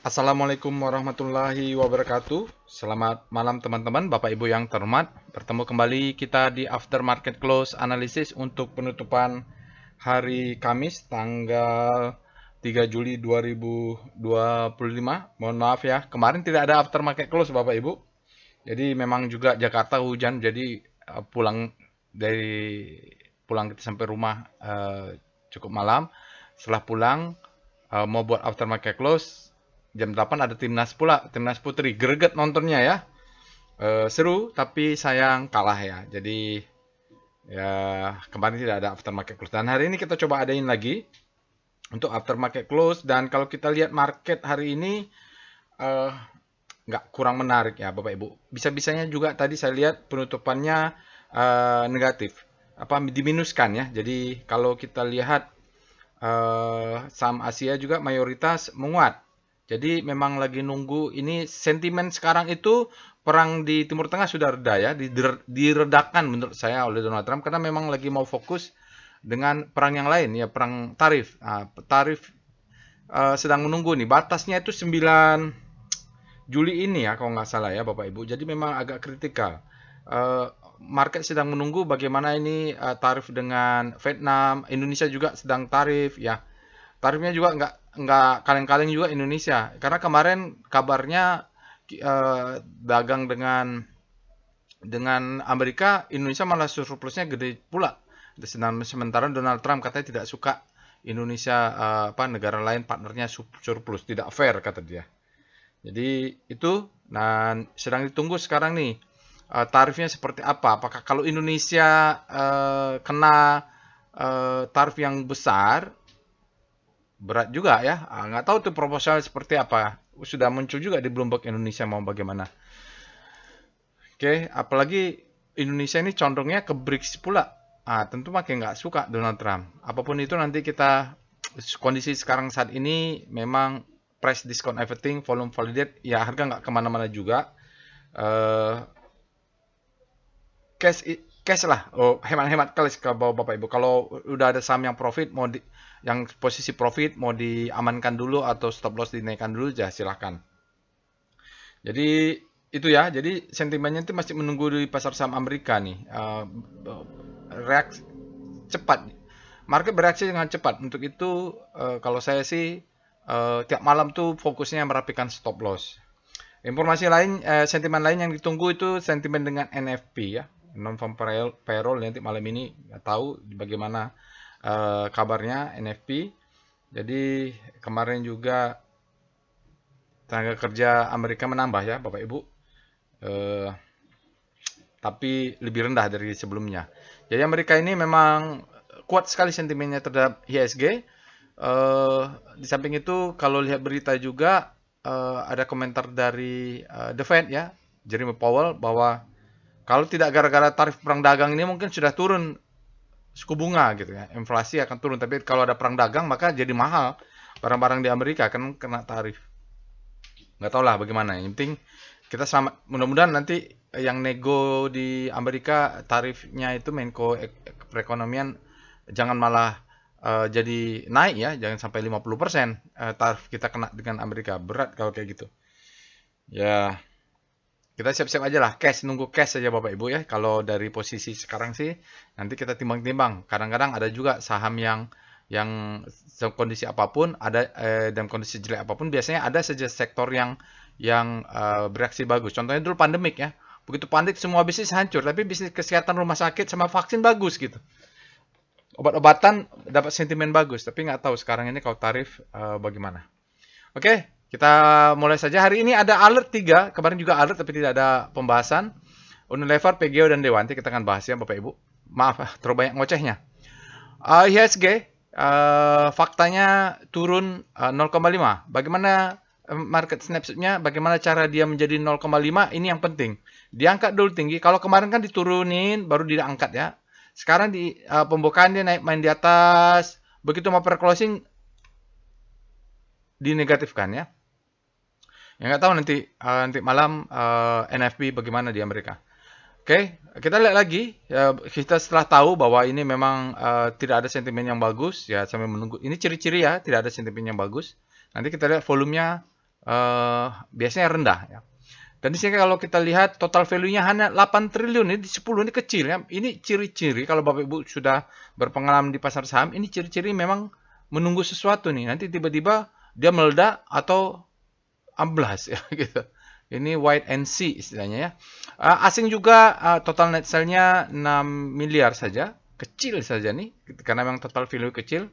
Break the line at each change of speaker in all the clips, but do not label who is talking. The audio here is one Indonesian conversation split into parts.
Assalamualaikum warahmatullahi wabarakatuh. Selamat malam teman-teman, Bapak Ibu yang terhormat. Bertemu kembali kita di After Market Close Analysis untuk penutupan hari Kamis tanggal 3 Juli 2025. Mohon maaf ya, kemarin tidak ada After Market Close Bapak Ibu. Jadi memang juga Jakarta hujan, jadi pulang kita sampai rumah cukup malam. Setelah pulang mau buat After Market Close, jam 8 ada timnas pula, timnas putri. Greget nontonnya ya. Seru tapi sayang kalah ya. Jadi ya kemarin tidak ada aftermarket close. Dan hari ini kita coba adain lagi untuk aftermarket close. Dan kalau kita lihat market hari ini nggak kurang menarik ya Bapak Ibu. Bisa-bisanya juga tadi saya lihat penutupannya negatif. Diminuskan ya. Jadi kalau kita lihat saham Asia juga mayoritas menguat. Jadi memang lagi nunggu ini sentimen sekarang itu perang di Timur Tengah sudah reda ya, diredakan menurut saya oleh Donald Trump karena memang lagi mau fokus dengan perang yang lain ya, perang tarif. Tarif sedang menunggu nih, batasnya itu 9 Juli ini ya kalau nggak salah ya Bapak Ibu. Jadi memang agak kritikal. Market sedang menunggu bagaimana ini tarif dengan Vietnam, Indonesia juga sedang tarif ya. Tarifnya juga nggak kaleng-kaleng juga Indonesia. Karena kemarin kabarnya dagang dengan Amerika, Indonesia malah surplusnya gede pula. Sementara Donald Trump katanya tidak suka Indonesia negara lain partnernya surplus, tidak fair kata dia. Jadi itu, dan sedang ditunggu sekarang nih tarifnya seperti apa. Apakah kalau Indonesia kena tarif yang besar, berat juga ya. Nggak tahu tuh proposal seperti apa. Sudah muncul juga di Bloomberg Indonesia mau bagaimana. Oke, apalagi Indonesia ini condongnya ke BRICS pula. Tentu makin nggak suka Donald Trump. Apapun itu nanti kita, kondisi sekarang saat ini memang price discount everything, volume validate, ya harga nggak kemana-mana juga. Cash lah, hemat-hemat cash ke bawah Bapak Ibu. Kalau udah ada saham yang profit, yang posisi profit mau diamankan dulu atau stop loss dinaikkan dulu, ya silahkan. Jadi itu ya, jadi sentimennya itu masih menunggu di pasar saham Amerika nih. Reaksi cepat, market bereaksi dengan cepat. Untuk itu kalau saya sih tiap malam tuh fokusnya merapikan stop loss. Informasi lain, sentimen lain yang ditunggu itu sentimen dengan NFP ya, non farm payroll. Nanti malam ini nggak tahu bagaimana kabarnya NFP. Jadi kemarin juga tenaga kerja Amerika menambah ya Bapak Ibu, tapi lebih rendah dari sebelumnya. Jadi Amerika ini memang kuat sekali sentimennya terhadap IHSG. Di samping itu kalau lihat berita juga ada komentar dari The Fed ya, Jerome Powell, bahwa kalau tidak gara-gara tarif perang dagang ini mungkin sudah turun suku bunga gitu ya, inflasi akan turun. Tapi kalau ada perang dagang maka jadi mahal barang-barang di Amerika kan kena tarif. Nggak tahu lah bagaimana. Yang penting kita selamat. Mudah-mudahan nanti yang nego di Amerika tarifnya itu Menko Perekonomian jangan malah jadi naik ya, jangan sampai 50% tarif kita kena dengan Amerika. Berat kalau kayak gitu. Ya, kita siap-siap aja lah, nunggu cash saja Bapak Ibu ya. Kalau dari posisi sekarang sih, nanti kita timbang-timbang. Kadang-kadang ada juga saham yang kondisi apapun, ada dan kondisi jelek apapun, biasanya ada saja sektor yang bereaksi bagus. Contohnya dulu pandemik ya. Begitu pandemik semua bisnis hancur, tapi bisnis kesehatan rumah sakit sama vaksin bagus gitu. Obat-obatan dapat sentimen bagus, tapi nggak tahu sekarang ini kalau tarif bagaimana. Oke, kita mulai saja. Hari ini ada alert 3, kemarin juga alert tapi tidak ada pembahasan. Unilever, PGO, dan Dewanti kita akan bahas ya Bapak Ibu. Maaf, terlalu banyak ngocehnya. IHSG, faktanya turun 0,5. Bagaimana market snapshotnya, bagaimana cara dia menjadi 0,5, ini yang penting. Diangkat dulu tinggi, kalau kemarin kan diturunin, baru diangkat ya. Sekarang di pembukaan dia naik main di atas, begitu mau closing dinegatifkan ya. Ya nggak tahu nanti malam NFP bagaimana di Amerika. Oke, kita lihat lagi. Kita setelah tahu bahwa ini memang tidak ada sentimen yang bagus, ya sambil menunggu. Ini ciri-ciri ya, tidak ada sentimen yang bagus. Nanti kita lihat volumenya biasanya rendah ya. Dan di sini kalau kita lihat total value-nya hanya 8 triliun, ini di 10 ini kecil ya. Ini ciri-ciri kalau Bapak Ibu sudah berpengalaman di pasar saham, ini ciri-ciri memang menunggu sesuatu nih. Nanti tiba-tiba dia meledak atau amblas ya gitu. Ini wait and see istilahnya ya. Asing juga total net sale-nya 6 miliar saja, kecil saja nih karena memang total value kecil.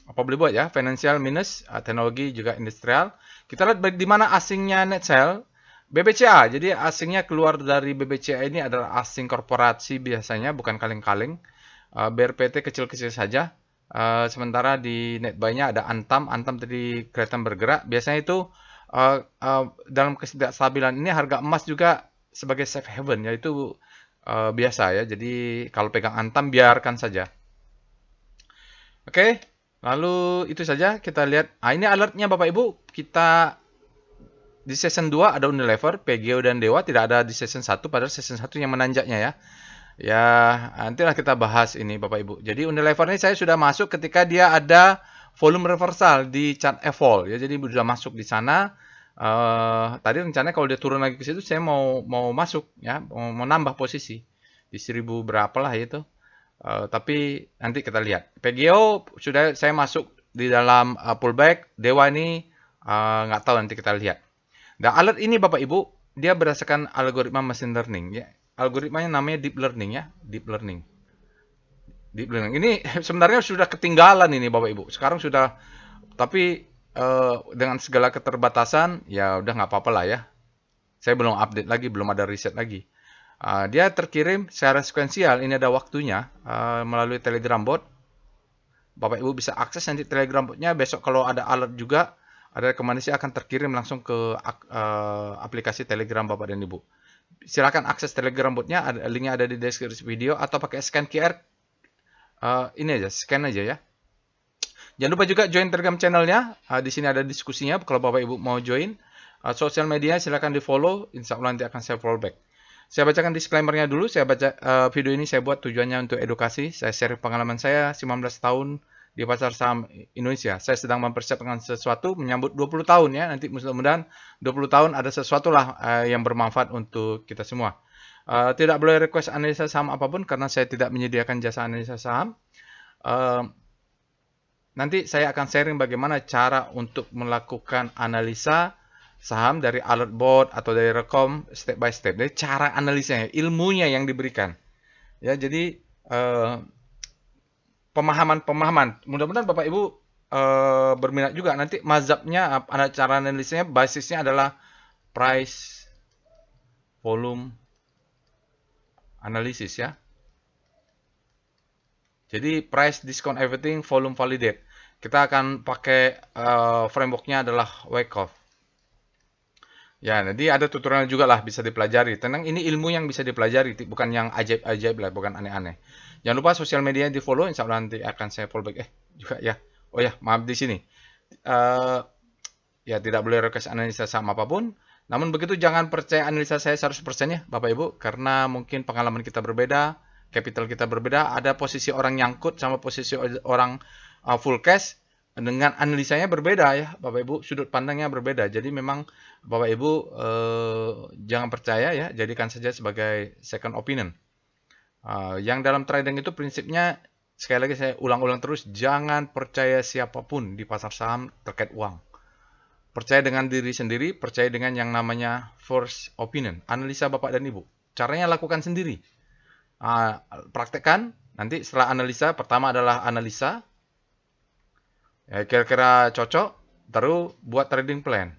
Apa boleh buat ya? Financial minus, teknologi juga industrial. Kita lihat di mana asingnya net sale. BBCA. Jadi asingnya keluar dari BBCA ini adalah asing korporasi biasanya, bukan kaleng-kaleng. BRPT kecil-kecil saja. Sementara di netbuy-nya ada Antam. Antam tadi kelihatan bergerak. Biasanya itu dalam ketidakstabilan ini harga emas juga sebagai safe haven, yaitu biasa ya. Jadi kalau pegang Antam biarkan saja. Oke, lalu itu saja kita lihat. Ini alertnya Bapak Ibu. Kita di season 2 ada Unilever, PGO dan Dewa, tidak ada di season 1, padahal season 1 yang menanjaknya ya. Ya, nantilah kita bahas ini Bapak Ibu. Jadi Unilever ini saya sudah masuk ketika dia ada volume reversal di chart evol ya. Jadi sudah masuk di sana. Tadi rencananya kalau dia turun lagi ke situ saya mau masuk ya, mau nambah posisi di 1000 berapa lah itu. Tapi nanti kita lihat. PGO sudah saya masuk di dalam pullback. Dewa ini nggak tahu, nanti kita lihat. Nah, alert ini Bapak Ibu, dia berdasarkan algoritma machine learning ya. Algoritmanya namanya deep learning ya, deep learning. Deep learning. Ini sebenarnya sudah ketinggalan ini Bapak Ibu. Sekarang sudah, tapi dengan segala keterbatasan ya udah nggak apa-apa lah ya. Saya belum update lagi, belum ada riset lagi. Dia terkirim secara sekuensial, ini ada waktunya melalui Telegram bot. Bapak Ibu bisa akses nanti Telegram botnya. Besok kalau ada alert juga, ada rekomendasi akan terkirim langsung ke aplikasi Telegram Bapak dan Ibu. Silakan akses Telegram botnya, linknya ada di deskripsi video atau pakai scan QR. Ini aja, scan aja ya. Jangan lupa juga join Telegram channelnya. Di sini ada diskusinya kalau Bapak Ibu mau join. Sosial media silakan di follow. Insya Allah nanti akan saya follow back. Saya bacakan disclaimer-nya dulu. Saya baca video ini saya buat tujuannya untuk edukasi. Saya share pengalaman saya 19 tahun di pasar saham Indonesia. Saya sedang mempersiapkan sesuatu menyambut 20 tahun ya. Nanti mudah-mudahan 20 tahun ada sesuatu lah yang bermanfaat untuk kita semua. Tidak boleh request analisa saham apapun karena saya tidak menyediakan jasa analisa saham. Nanti saya akan sharing bagaimana cara untuk melakukan analisa saham dari alert board atau dari rekom step by step. Jadi cara analisanya, ilmunya yang diberikan. Ya, jadi pemahaman. Mudah-mudahan Bapak Ibu berminat juga. Nanti mazhabnya, cara analisanya, basisnya adalah price, volume, analisis ya. Jadi price, discount, everything, volume, validate. Kita akan pakai frameworknya adalah Wyckoff. Ya, nanti ada tutorial juga lah, bisa dipelajari. Tenang, ini ilmu yang bisa dipelajari, bukan yang ajaib-ajaib lah, bukan aneh-aneh. Jangan lupa sosial media di follow, insya Allah nanti akan saya follow back. Juga ya. Oh ya, maaf di sini. Ya, tidak boleh request analisa saham apapun. Namun begitu jangan percaya analisa saya 100% ya, Bapak Ibu. Karena mungkin pengalaman kita berbeda, capital kita berbeda. Ada posisi orang nyangkut sama posisi orang full cash. Dengan analisanya berbeda ya, Bapak Ibu, sudut pandangnya berbeda. Jadi memang Bapak Ibu jangan percaya ya, jadikan saja sebagai second opinion. Yang dalam trading itu prinsipnya, sekali lagi saya ulang-ulang terus, jangan percaya siapapun di pasar saham terkait uang. Percaya dengan diri sendiri, percaya dengan yang namanya first opinion. Analisa Bapak dan Ibu. Caranya lakukan sendiri. Praktekkan, nanti setelah analisa, pertama adalah analisa. Ya, kira-kira cocok, terus buat trading plan.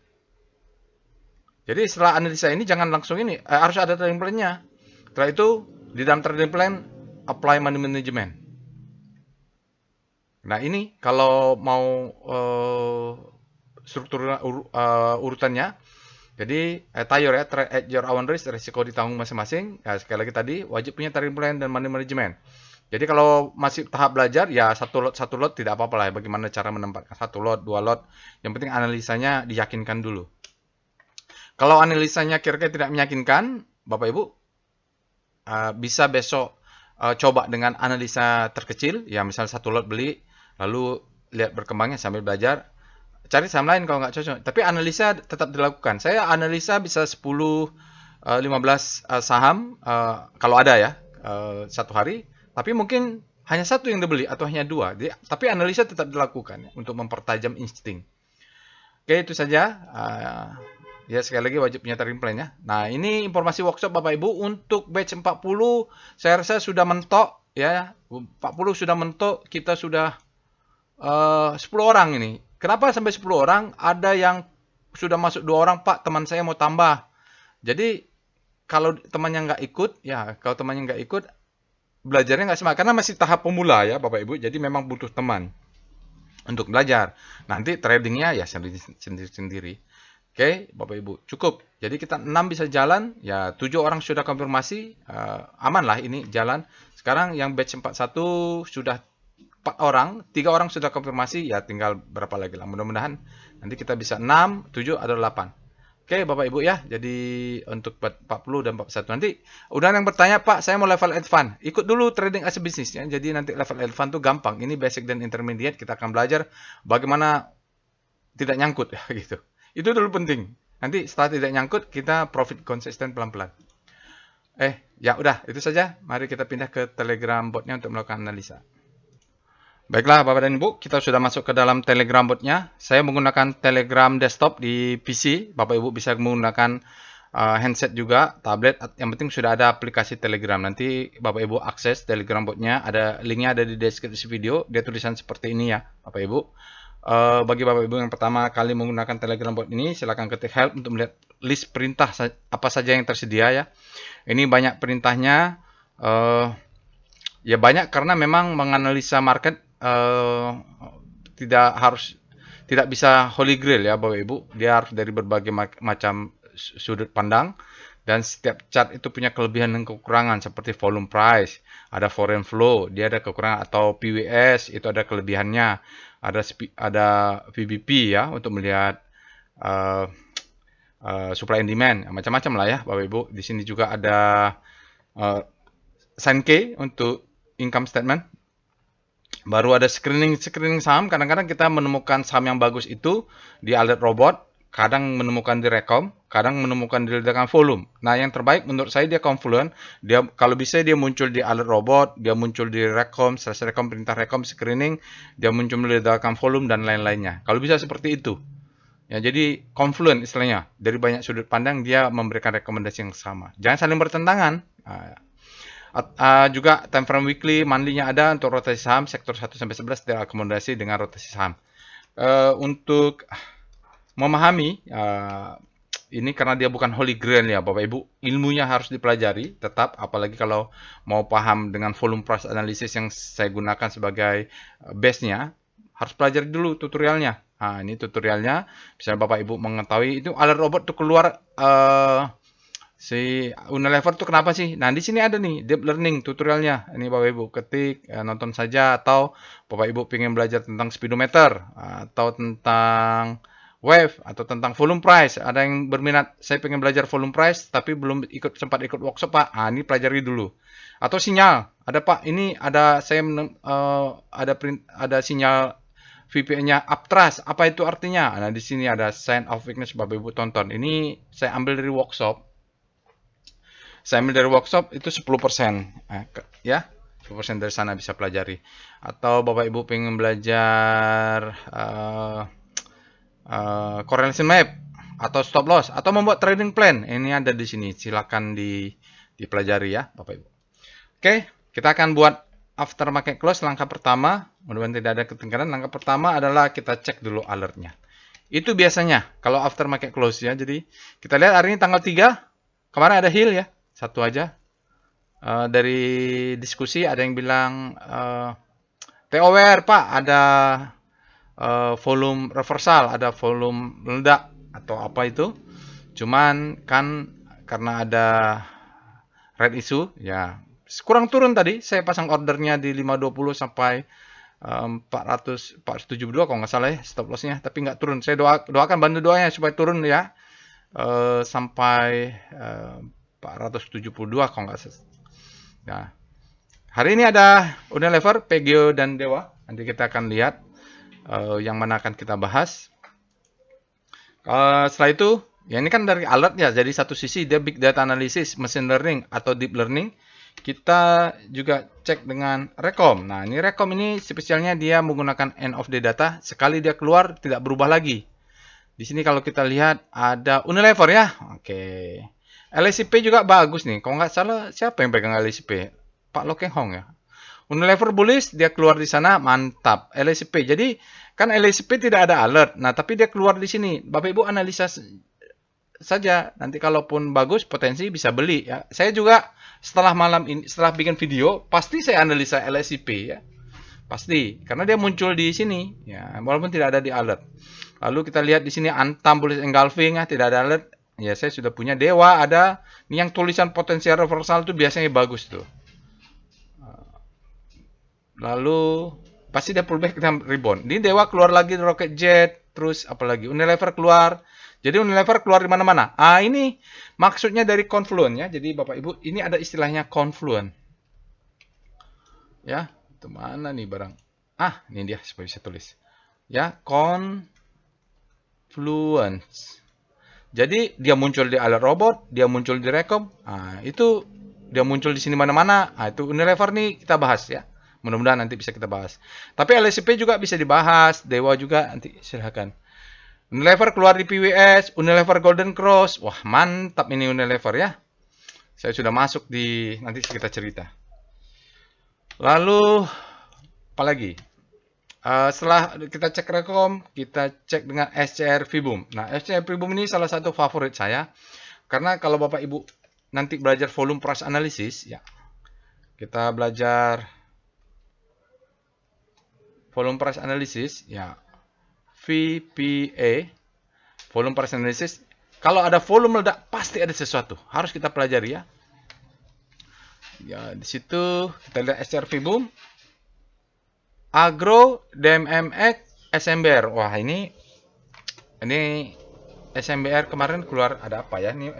Jadi setelah analisa ini jangan langsung ini, harus ada trading plan-nya. Setelah itu di dalam trading plan apply money management. Nah ini kalau mau struktur urutannya, jadi tayor ya, trade at your own risk, risiko ditanggung masing-masing. Ya, sekali lagi tadi wajib punya trading plan dan money management. Jadi kalau masih tahap belajar, ya satu lot tidak apa-apa lah. Bagaimana cara menempatkan 1 lot, 2 lot. Yang penting analisanya diyakinkan dulu. Kalau analisanya kira-kira tidak meyakinkan, Bapak Ibu bisa besok coba dengan analisa terkecil. Ya misal 1 lot beli, lalu lihat berkembangnya sambil belajar. cari saham lain kalau nggak cocok. Tapi analisa tetap dilakukan. Saya analisa bisa 10, 15 saham kalau ada ya satu hari. Tapi mungkin hanya satu yang dibeli atau hanya dua. Tapi analisa tetap dilakukan ya, untuk mempertajam insting. Oke, itu saja. Ya sekali lagi wajib punya trading plan ya. Nah, ini informasi workshop Bapak Ibu untuk batch 40 saya rasa sudah mentok ya. 40 sudah mentok, kita sudah 10 orang ini. Kenapa sampai 10 orang? Ada yang sudah masuk 2 orang, Pak, teman saya mau tambah. Jadi kalau temannya nggak ikut, ya kalau temannya nggak ikut, belajarnya nggak semangat. Karena masih tahap pemula ya Bapak Ibu, jadi memang butuh teman untuk belajar. Nanti tradingnya ya sendiri-sendiri. Oke, Bapak Ibu, cukup. Jadi kita 6 bisa jalan, ya 7 orang sudah konfirmasi, aman lah ini jalan. Sekarang yang batch 41 sudah 4 orang, 3 orang sudah konfirmasi, ya tinggal berapa lagi lah. Mudah-mudahan nanti kita bisa 6, 7, atau 8. Oke, Bapak Ibu ya. Jadi untuk 40 dan 41 nanti udah yang bertanya, Pak, saya mau level advance. Ikut dulu trading as a business ya. Jadi nanti level advance tuh gampang. Ini basic dan intermediate, kita akan belajar bagaimana tidak nyangkut ya gitu. Itu dulu penting. Nanti setelah tidak nyangkut, kita profit konsisten pelan-pelan. Ya udah, itu saja. Mari kita pindah ke Telegram botnya untuk melakukan analisa. Baiklah Bapak dan Ibu, kita sudah masuk ke dalam Telegram botnya. Saya menggunakan Telegram desktop di PC. Bapak Ibu bisa menggunakan handset juga, tablet. Yang penting sudah ada aplikasi Telegram. Nanti Bapak Ibu akses Telegram botnya. Ada linknya ada di deskripsi video. Dia tulisan seperti ini ya, Bapak Ibu. Bagi Bapak Ibu yang pertama kali menggunakan Telegram bot ini, silakan ketik help untuk melihat list perintah apa saja yang tersedia ya. Ini banyak perintahnya. Ya banyak karena memang menganalisa market tidak bisa holy grail ya Bapak Ibu. Dia harus dari berbagai macam sudut pandang, dan setiap chart itu punya kelebihan dan kekurangan seperti volume price, ada foreign flow, dia ada kekurangan, atau PWS itu ada kelebihannya, ada VBP ya untuk melihat supply and demand, macam-macam lah ya Bapak Ibu. Di sini juga ada sin K untuk income statement. Baru ada screening saham. Kadang-kadang kita menemukan saham yang bagus itu di alert robot, kadang menemukan di Recom, kadang menemukan di ledakan volume. Nah, yang terbaik menurut saya dia Confluent. Dia kalau bisa dia muncul di alert robot, dia muncul di Recom, /Recom, perintah Recom screening, dia muncul di ledakan volume dan lain-lainnya. Kalau bisa seperti itu. Ya, jadi Confluent istilahnya. Dari banyak sudut pandang dia memberikan rekomendasi yang sama. Jangan saling bertentangan. Juga time frame weekly, monthly-nya ada untuk rotasi saham sektor 1 sampai 11 terakomodasi dengan rotasi saham. Untuk memahami ini karena dia bukan holy grail ya Bapak Ibu, ilmunya harus dipelajari tetap, apalagi kalau mau paham dengan volume price analysis yang saya gunakan sebagai base-nya, harus pelajari dulu tutorialnya. Nah, ini tutorialnya, misalnya Bapak Ibu mengetahui itu alert robot tuh keluar si Unilever tuh kenapa sih? Nah, di sini ada nih deep learning tutorialnya. Ini Bapak Ibu ketik, nonton saja, atau Bapak Ibu pengen belajar tentang speedometer atau tentang wave atau tentang volume price. Ada yang berminat, saya pengen belajar volume price tapi belum sempat ikut workshop, Pak. Ini pelajari dulu. Atau sinyal. Ada Pak, ini ada ada sinyal VPN-nya uptrust. Apa itu artinya? Nah, di sini ada sign of weakness, Bapak Ibu tonton. Ini saya ambil dari workshop. Itu 10%. Ya, 10% dari sana bisa pelajari. Atau Bapak Ibu pengen belajar correlation map atau stop loss atau membuat trading plan, ini ada di sini. Silakan dipelajari ya Bapak Ibu. Oke, kita akan buat after market close. Langkah pertama, mudah-mudahan tidak ada ketinggalan. Langkah pertama adalah kita cek dulu alertnya. Itu biasanya kalau after market close ya. Jadi kita lihat hari ini tanggal 3, kemarin ada hill ya. Satu aja. Dari diskusi ada yang bilang TOWR Pak, ada volume reversal, ada volume meledak atau apa itu. Cuman kan karena ada red issue ya kurang turun tadi. Saya pasang ordernya di 520 sampai 472 kalau nggak salah ya stop lossnya, tapi nggak turun. Saya doakan, bantu doanya supaya turun ya sampai 472 kalau nggak salah. Nah, hari ini ada Unilever, PGO, dan Dewa. Nanti kita akan lihat yang mana akan kita bahas. Setelah itu, ya ini kan dari alert ya, jadi satu sisi dia big data analysis, machine learning atau deep learning. Kita juga cek dengan Rekom. Nah, ini Rekom ini spesialnya dia menggunakan end of the data. Sekali dia keluar, tidak berubah lagi. Di sini kalau kita lihat ada Unilever ya. Oke. LSIP juga bagus nih. Kalau nggak salah, siapa yang pegang LSIP? Pak Lo Keng Hong ya. Unilever bullish, dia keluar di sana, mantap. LSIP. Jadi, kan LSIP tidak ada alert. Nah, tapi dia keluar di sini. Bapak Ibu analisa saja. Nanti kalaupun bagus, potensi bisa beli ya. Saya juga setelah malam ini, setelah bikin video, pasti saya analisa LSIP ya. Pasti, karena dia muncul di sini ya, walaupun tidak ada di alert. Lalu kita lihat di sini Antam bullish engulfing ya, tidak ada alert. Ya, saya sudah punya Dewa ada. Ini yang tulisan potensial reversal itu biasanya bagus tuh. Lalu pasti dia pullback kita rebound. Ini Dewa keluar lagi Rocket Jet, terus apalagi Unilever keluar. Jadi Unilever keluar di mana-mana. Ah, ini maksudnya dari confluent ya. Jadi Bapak Ibu, ini ada istilahnya confluent. Ya, itu mana nih barang? Ah, ini dia supaya bisa tulis. Ya, confluence. Jadi dia muncul di alert robot, dia muncul di Rekom. Ah, itu dia muncul di sini mana-mana. Ah, itu Unilever nih kita bahas ya. Mudah-mudahan nanti bisa kita bahas. Tapi LSIP juga bisa dibahas, Dewa juga nanti silahkan. Unilever keluar di PWS, Unilever Golden Cross. Wah, mantap ini Unilever ya. Saya sudah masuk di, nanti kita cerita. Lalu, apa lagi? Setelah kita cek Rekom, kita cek dengan SCR Vboom. Nah, SCR Vboom ini salah satu favorit saya. Karena kalau Bapak Ibu nanti belajar volume price analysis, ya, kita belajar volume price analysis, ya, VPA, volume price analysis. Kalau ada volume meledak, pasti ada sesuatu. Harus kita pelajari ya. Ya, di situ kita lihat SCR Vboom, Agro, DMMX, SMBR. Wah, ini SMBR kemarin keluar ada apa ya? Ini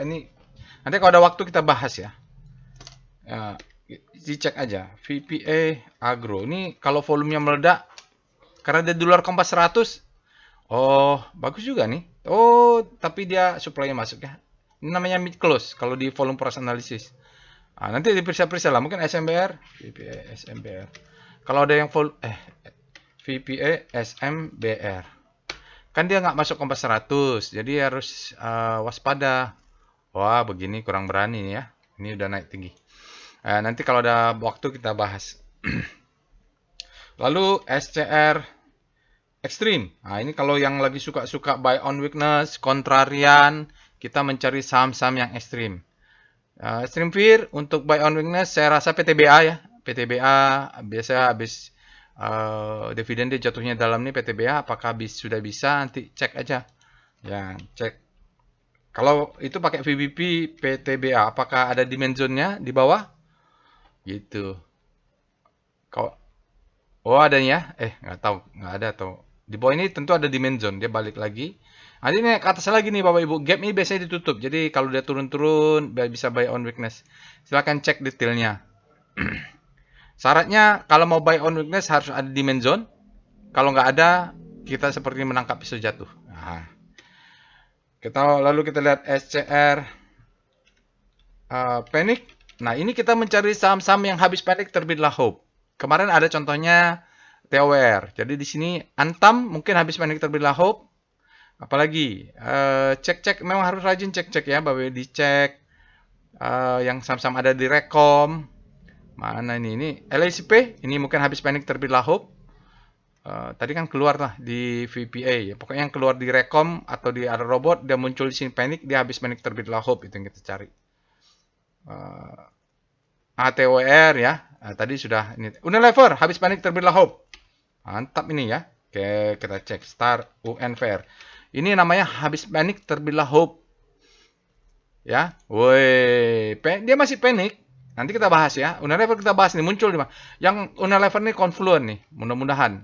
nanti kalau ada waktu kita bahas ya. Ya, dicek aja VPA Agro. Ini kalau volumenya meledak karena dia di luar kompas 100. Oh, bagus juga nih. Oh, tapi dia supply-nya masuk ya. Ini namanya mid close kalau di volume price analysis. Nah, nanti diperiksa-periksa lah. Mungkin SMBR, VPA, SMBR. Kalau ada yang VPA, SMBR. Kan dia nggak masuk kompas 100. Jadi harus waspada. Wah, begini kurang berani ya. Ini udah naik tinggi. Nanti kalau ada waktu kita bahas. Lalu SCR Extreme. Nah, ini kalau yang lagi suka-suka buy on weakness, kontrarian, kita mencari saham-saham yang ekstrim. Extreme Fear untuk buy on weakness, saya rasa PTBA ya. PTBA biasa habis dividen dia jatuhnya dalam nih PTBA. Apakah sudah bisa? Nanti cek aja. Ya, cek. Kalau itu pakai VBP PTBA, apakah ada demand zone-nya di bawah? Gitu. Oh, adanya? Nggak tahu, nggak ada atau di bawah ini tentu ada demand zone, dia balik lagi. Nanti ini ke atas lagi nih Bapak Ibu, gap ini biasanya ditutup. Jadi kalau dia turun-turun bisa buy on weakness. Silahkan cek detailnya. Syaratnya kalau mau buy on weakness harus ada demand zone. Kalau nggak ada, kita seperti menangkap pisau jatuh. Nah, lalu kita lihat SCR panic. Nah, ini kita mencari saham-saham yang habis panic terbitlah hope. Kemarin ada contohnya TOWR. Jadi di sini Antam mungkin habis panic terbitlah hope. Apalagi cek-cek, memang harus rajin cek-cek ya, Bapak dicek yang saham-saham ada di Rekom. Mana ini LSIP, ini mungkin habis panic terbitlah hope. Tadi kan keluar lah di VPA ya. Pokoknya yang keluar di Rekom atau di ada robot, dia muncul di sini panic, dia habis panic terbitlah hope, itu yang kita cari. ATWR ya. Tadi sudah ini. Unilever habis panik terbitlah hope. Mantap ini ya. Oke, kita cek Star UNVR. Ini namanya habis panik terbitlah hope. Ya. Woi, dia masih panik. Nanti kita bahas ya. Unilever kita bahas nih, muncul di mana. Yang Unilever ini confluent nih, mudah-mudahan.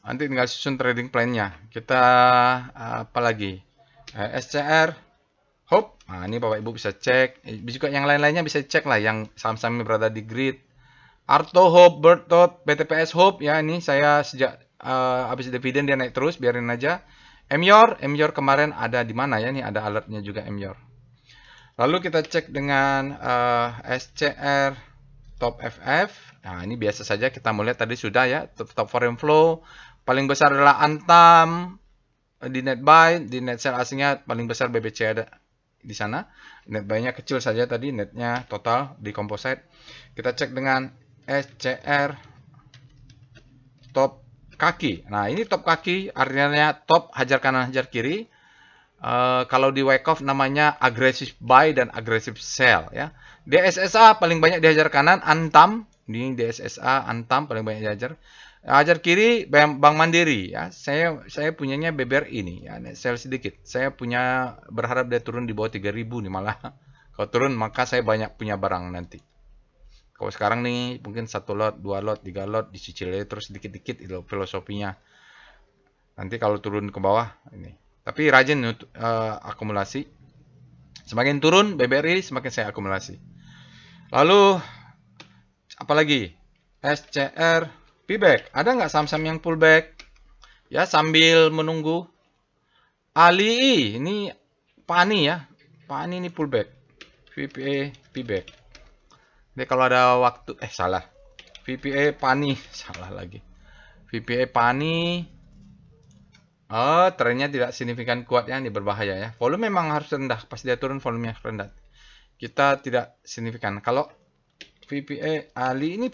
Nanti tinggal susun trading plan-nya. Kita apa lagi? SCR Hope. Nah, ini Bapak Ibu bisa cek. Juga yang lain-lainnya bisa cek lah yang saham-saham yang berada di grid. Arto Hope, Bertot, PTPS Hope. Ya, ini saya sejak habis dividen dia naik terus, biarin aja. Emyor kemarin ada di mana ya? Nih ada alertnya juga Emyor. Lalu kita cek dengan SCR top FF. Nah, ini biasa saja kita mulai tadi sudah ya. Top foreign flow paling besar adalah Antam di net buy, di net sell asingnya paling besar BBC ada di sana. Net buy-nya kecil saja tadi, netnya total di composite. Kita cek dengan SCR top kaki. Nah, ini top kaki artinya top hajar kanan hajar kiri. Kalau di Wyckoff namanya aggressive buy dan aggressive sell ya. DSSA paling banyak dihajar kanan, Antam. Ini DSSA Antam paling banyak dihajar. Hajar kiri Bank Mandiri ya. Saya punyanya BBRI nih ya, sell sedikit. Saya punya berharap dia turun di bawah 3.000 nih malah. Kalau turun maka saya banyak punya barang nanti. Kalau sekarang nih mungkin 1 lot, 2 lot, 3 lot dicicil terus dikit-dikit itu filosofinya. Nanti kalau turun ke bawah ini. Tapi rajin akumulasi. Semakin turun BBRI semakin saya akumulasi. Lalu apalagi? SCR pullback. Ada nggak saham-saham yang pullback? Ya sambil menunggu. ALI ini PANI ya. PANI ini pullback. VPA pullback. Jadi kalau ada waktu salah. VPA PANI salah lagi. VPA PANI trennya tidak signifikan kuat ya, ini berbahaya ya. Volume memang harus rendah, pas dia turun volumenya rendah. Kita tidak signifikan. Kalau VPA ALI ini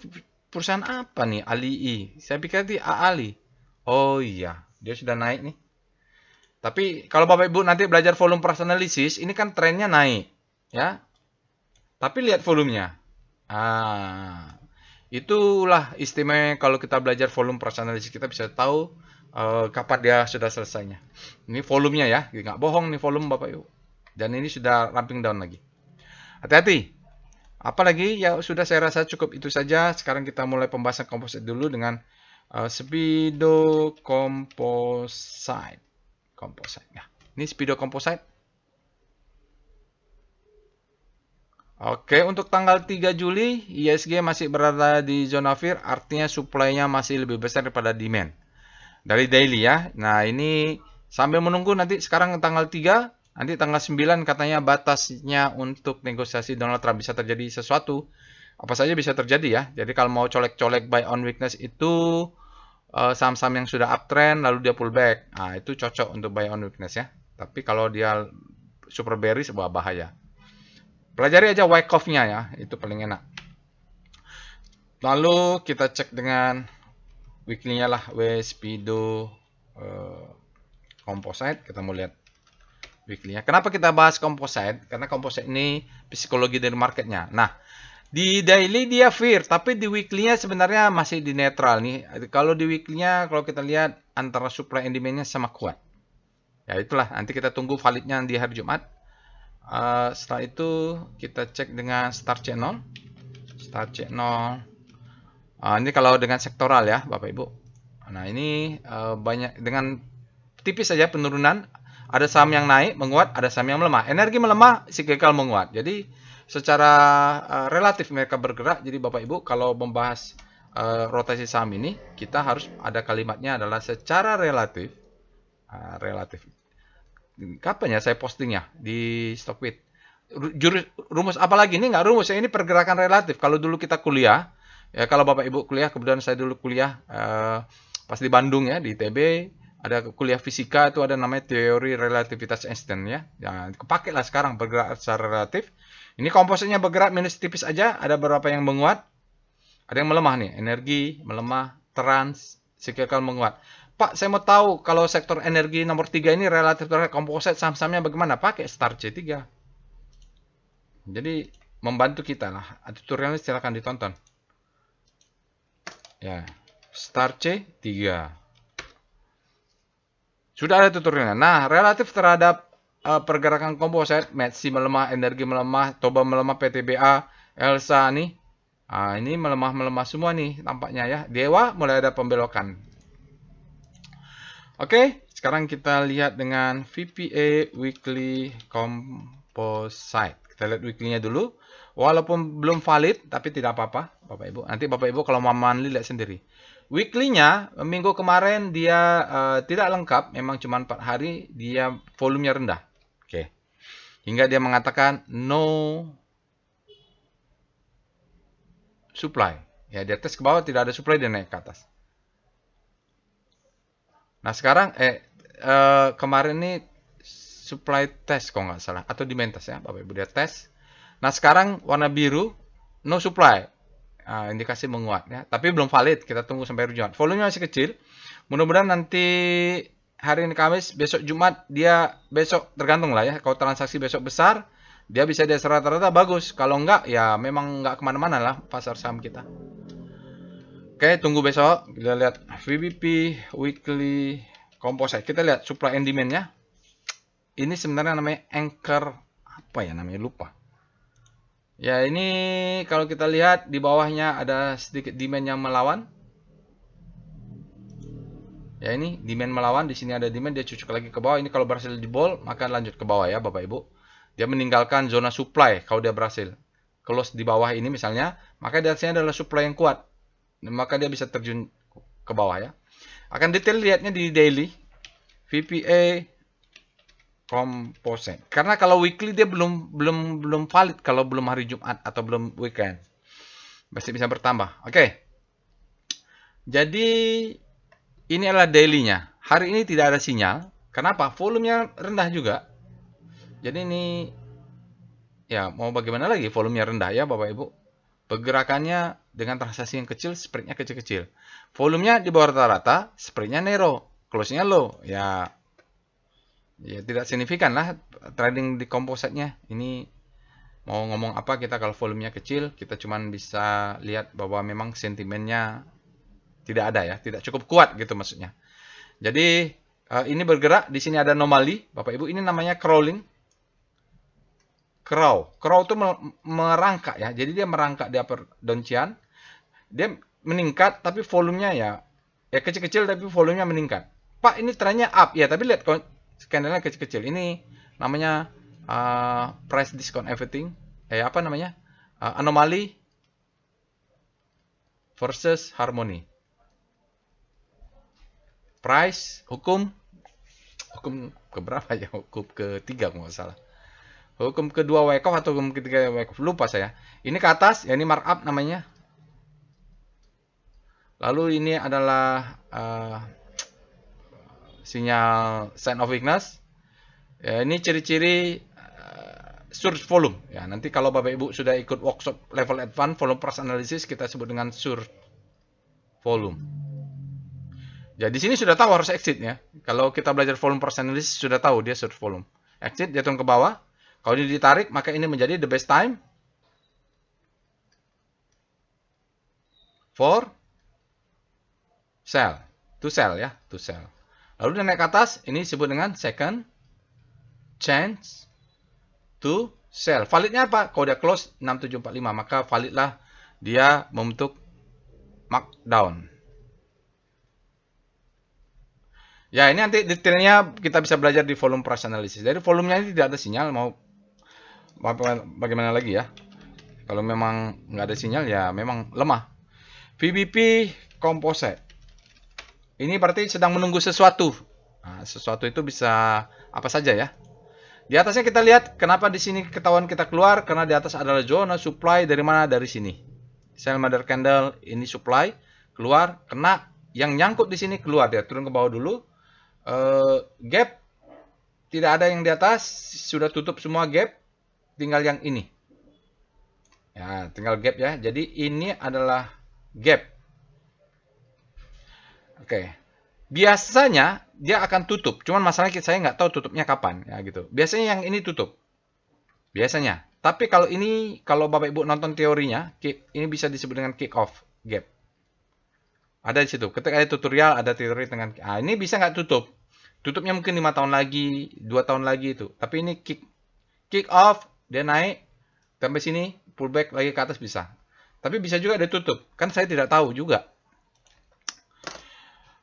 perusahaan apa nih? ALI. Saya pikir di ALI. Oh iya, dia sudah naik nih. Tapi kalau Bapak Ibu nanti belajar volume price analysis, ini kan trennya naik, ya. Tapi lihat volumenya. Itulah istimewa kalau kita belajar volume price analysis, kita bisa tahu kapan dia sudah selesainya. Ini volumenya ya, nggak bohong nih volume Bapak Ibu. Dan ini sudah ramping down lagi. Hati-hati. Apalagi ya sudah saya rasa cukup itu saja. Sekarang kita mulai pembahasan composite dulu dengan Speedo Composite. Ya. Ini Speedo Composite. Oke, untuk tanggal 3 Juli ISG masih berada di zona fear, artinya supply-nya masih lebih besar daripada demand. Dari daily ya. Nah, ini sambil menunggu nanti sekarang tanggal 3, nanti tanggal 9 katanya batasnya untuk negosiasi Donald Trump bisa terjadi sesuatu. Apa saja bisa terjadi ya. Jadi kalau mau colek-colek buy on weakness itu saham-saham yang sudah uptrend lalu dia pullback. Nah, itu cocok untuk buy on weakness ya. Tapi kalau dia super bearish sebuah bahaya. Pelajari aja Wyckoff-nya ya, itu paling enak. Lalu kita cek dengan weekly-nya lah, Speedo Composite. Kita mau lihat weekly-nya. Kenapa kita bahas composite? Karena composite ini psikologi dari marketnya. Nah, di daily dia fear, tapi di weekly-nya sebenarnya masih di netral nih. Kalau di weekly-nya, kalau kita lihat antara supply and demand-nya sama kuat. Ya itulah, nanti kita tunggu validnya di hari Jumat. Setelah itu kita cek dengan Star Channel. Ini kalau dengan sektoral ya Bapak Ibu. Nah ini banyak dengan tipis saja penurunan. Ada saham yang naik menguat, ada saham yang melemah. Energi melemah, cyclical menguat. Jadi secara relatif mereka bergerak. Jadi Bapak Ibu kalau membahas rotasi saham ini, kita harus ada kalimatnya adalah secara relatif. Relatif. Kapan ya saya postingnya di Stockbit? Rumus apa lagi? Ini nggak rumus, ini pergerakan relatif. Kalau dulu kita kuliah, ya kalau Bapak Ibu kuliah, kemudian saya dulu kuliah pas di Bandung ya, di ITB, ada kuliah fisika itu ada namanya teori relativitas Einstein ya. Ya, kepake lah sekarang bergerak secara relatif. Ini kompositnya bergerak minus tipis aja, ada beberapa yang menguat, ada yang melemah nih, energi melemah, trans, cyclical menguat. Pak, saya mau tahu kalau sektor energi nomor 3 ini relatif terhadap komposit saham-sahamnya bagaimana? Pakai Star C3. Jadi membantu kita lah. Tutorialnya silahkan ditonton. Ya, Star C3. Sudah ada tutorialnya. Nah, relatif terhadap pergerakan komposit, Metsi melemah, energi melemah, Toba melemah, PTBA, Elsa nih. Ini melemah-melemah semua nih tampaknya ya. Dewa mulai ada pembelokan. Oke, sekarang kita lihat dengan VPA Weekly Composite. Kita lihat weekly-nya dulu. Walaupun belum valid, tapi tidak apa-apa, Bapak Ibu. Nanti Bapak Ibu kalau mau monthly lihat sendiri. Weekly-nya minggu kemarin dia tidak lengkap, memang cuma 4 hari, dia volumenya rendah. Oke. Hingga dia mengatakan no supply. Ya, dia tes ke bawah tidak ada supply, dia naik ke atas. Nah, sekarang kemarin ini supply test kalau nggak salah, atau demand test ya, Bapak Ibu, dia tes. Nah, sekarang warna biru no supply. Indikasi menguat ya, tapi belum valid, kita tunggu sampai hari Jumat. Volumenya masih kecil. Mudah-mudahan nanti hari ini Kamis, besok Jumat, dia besok tergantung lah ya. Kalau transaksi besok besar, dia bisa di rata-rata bagus. Kalau enggak, ya memang enggak kemana-mana lah pasar saham kita. Oke, tunggu besok. Kita lihat VBP Weekly Composite. Kita lihat supply and demand-nya. Ini sebenarnya namanya anchor, apa ya namanya, lupa. Ya, ini kalau kita lihat di bawahnya ada sedikit demand yang melawan. Ya, ini demand melawan, di sini ada demand, dia cucuk lagi ke bawah. Ini kalau berhasil di ball, maka lanjut ke bawah ya, Bapak Ibu. Dia meninggalkan zona supply kalau dia berhasil close di bawah ini misalnya, maka di atasnya adalah supply yang kuat. Maka dia bisa terjun ke bawah ya. Akan detail lihatnya di daily VPA Composite. Karena kalau weekly dia belum valid kalau belum hari Jumat atau belum weekend. Masih bisa bertambah. Oke. Jadi ini adalah daily-nya. Hari ini tidak ada sinyal. Kenapa? Volumenya rendah juga. Jadi ini ya mau bagaimana lagi, volumenya rendah ya Bapak Ibu. Pergerakannya dengan transaksi yang kecil, spread-nya kecil-kecil. Volumenya di bawah rata-rata, spread-nya narrow, close-nya low. Ya tidak signifikan lah trading di composite-nya. Ini mau ngomong apa kita kalau volumenya kecil, kita cuman bisa lihat bahwa memang sentimennya tidak ada ya, tidak cukup kuat gitu maksudnya. Jadi ini bergerak, di sini ada anomali, Bapak Ibu, ini namanya crawling. Crawl itu merangkak ya. Jadi dia merangkak di upper downtrend. Dia meningkat tapi volumenya ya kecil-kecil tapi volumenya meningkat. Pak, ini trennya up ya, tapi lihat candlenya kecil-kecil. Ini namanya price discount everything. Apa namanya? Anomali versus harmony. Price, hukum keberapa ya? Hukum ketiga kalau nggak salah. Hukum kedua Wyckoff atau hukum ketiga Wyckoff, lupa saya. Ini ke atas, ya ini markup namanya. Lalu ini adalah sinyal sign of weakness. Ya, ini ciri-ciri surge volume. Ya, nanti kalau Bapak Ibu sudah ikut workshop level advance volume price analysis, kita sebut dengan surge volume. Ya, di sini sudah tahu harus exit ya. Kalau kita belajar volume price analysis sudah tahu dia surge volume. Exit, dia turun ke bawah. Kalau ini ditarik, maka ini menjadi the best time for sell. To sell ya, to sell. Lalu dia naik ke atas, ini disebut dengan second chance to sell. Validnya apa? Kalau dia close 6745, maka validlah dia membentuk markdown. Ya, ini nanti detailnya kita bisa belajar di volume price analysis. Jadi volumenya ini tidak ada sinyal, mau bagaimana lagi ya. Kalau memang nggak ada sinyal ya memang lemah. VBP Composite. Ini berarti sedang menunggu sesuatu. Nah, sesuatu itu bisa apa saja ya. Di atasnya kita lihat kenapa di sini ketahuan kita keluar, karena di atas adalah zona supply dari mana? Dari sini. Sell mother candle, ini supply keluar, kena yang nyangkut di sini keluar, dia turun ke bawah dulu. Gap tidak ada yang di atas, sudah tutup semua gap, tinggal yang ini. Ya, tinggal gap ya. Jadi ini adalah gap. Oke. Biasanya dia akan tutup. Cuman masalahnya saya nggak tahu tutupnya kapan ya gitu. Biasanya yang ini tutup. Biasanya. Tapi kalau ini, kalau Bapak Ibu nonton teorinya, ini bisa disebut dengan kick off gap. Ada di situ. Ketika ada tutorial, ada teori dengan ini bisa nggak tutup. Tutupnya mungkin 5 tahun lagi, 2 tahun lagi itu. Tapi ini kick off, dia naik sampai sini, pullback lagi ke atas bisa. Tapi bisa juga dia tutup. Kan saya tidak tahu juga.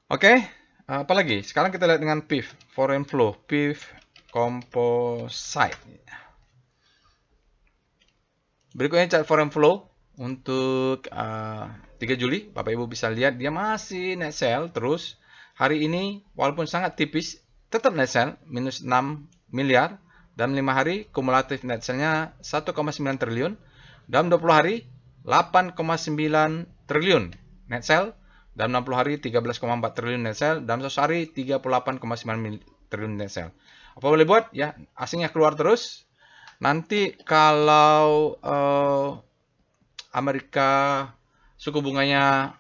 Oke, apalagi? Sekarang kita lihat dengan PIF, foreign flow, PIF Composite. Berikutnya chart foreign flow. Untuk 3 Juli, Bapak Ibu bisa lihat dia masih net sell terus. Hari ini walaupun sangat tipis, tetap net sell minus 6 miliar. Dalam 5 hari kumulatif net sell-nya 1,9 triliun. Dalam 20 hari 8,9 triliun net sell. Dalam 60 hari 13,4 triliun net sell. Dalam 100 hari 38,9 triliun net sell. Apa boleh buat? Ya, asingnya keluar terus. Nanti kalau Amerika suku bunganya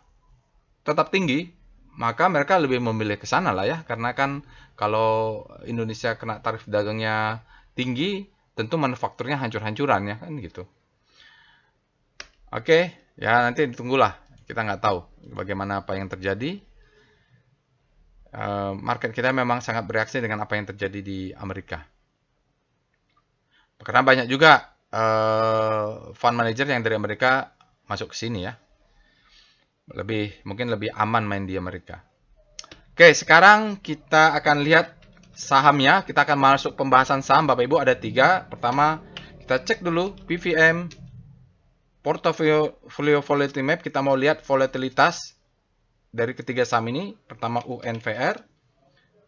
tetap tinggi, maka mereka lebih memilih ke sana lah ya. Karena kan kalau Indonesia kena tarif dagangnya tinggi, tentu manufakturnya hancur-hancuran ya kan gitu. Oke, ya nanti ditunggulah. Kita nggak tahu bagaimana apa yang terjadi. Market kita memang sangat bereaksi dengan apa yang terjadi di Amerika. Karena banyak juga fund manager yang dari Amerika masuk ke sini ya. Mungkin lebih aman main di Amerika. Oke, sekarang kita akan lihat sahamnya. Kita akan masuk pembahasan saham, Bapak Ibu, ada 3. Pertama, kita cek dulu PVM Portfolio Volatility Map. Kita mau lihat volatilitas dari ketiga saham ini. Pertama UNVR,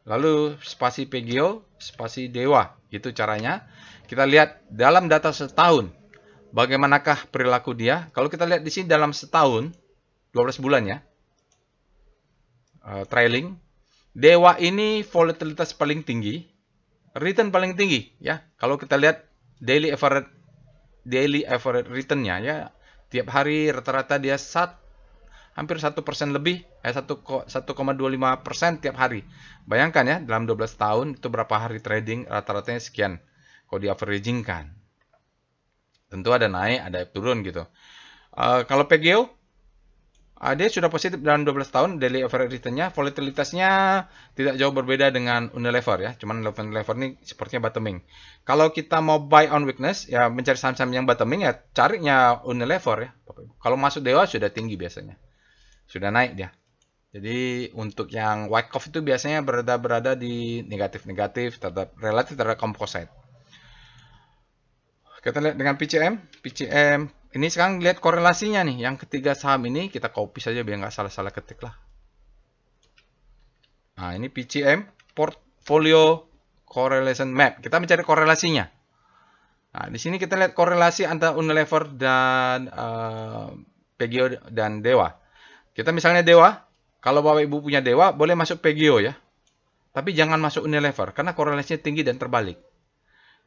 lalu spasi PGO, spasi Dewa. Itu caranya. Kita lihat dalam data setahun, bagaimanakah perilaku dia. Kalau kita lihat di sini dalam setahun, 12 bulan ya, trailing, Dewa ini volatilitas paling tinggi, return paling tinggi ya. Kalau kita lihat daily average return-nya ya, tiap hari rata-rata dia hampir 1% lebih, 1,25% tiap hari. Bayangkan ya, dalam 12 tahun itu berapa hari trading, rata-ratanya sekian. Kalau di averaging kan, tentu ada naik, ada turun gitu. Kalau PGO, dia sudah positif dalam 12 tahun, daily average return-nya, volatilitasnya tidak jauh berbeda dengan Unilever ya. Cuman Unilever ini sepertinya bottoming. Kalau kita mau buy on weakness, ya mencari saham-saham yang bottoming, ya carinya Unilever ya. Kalau masuk Dewa sudah tinggi biasanya. Sudah naik dia. Jadi untuk yang Wyckoff itu biasanya berada di negatif-negatif, relatif terhadap composite. Kita lihat dengan PCM ini sekarang lihat korelasinya nih. Yang ketiga saham ini kita copy saja biar nggak salah-salah ketik lah. Nah ini PCM Portfolio Correlation Map. Kita mencari korelasinya. Nah di sini kita lihat korelasi antara Unilever dan PGO dan Dewa. Kita misalnya Dewa, kalau Bapak Ibu punya Dewa boleh masuk PGO ya. Tapi jangan masuk Unilever karena korelasinya tinggi dan terbalik.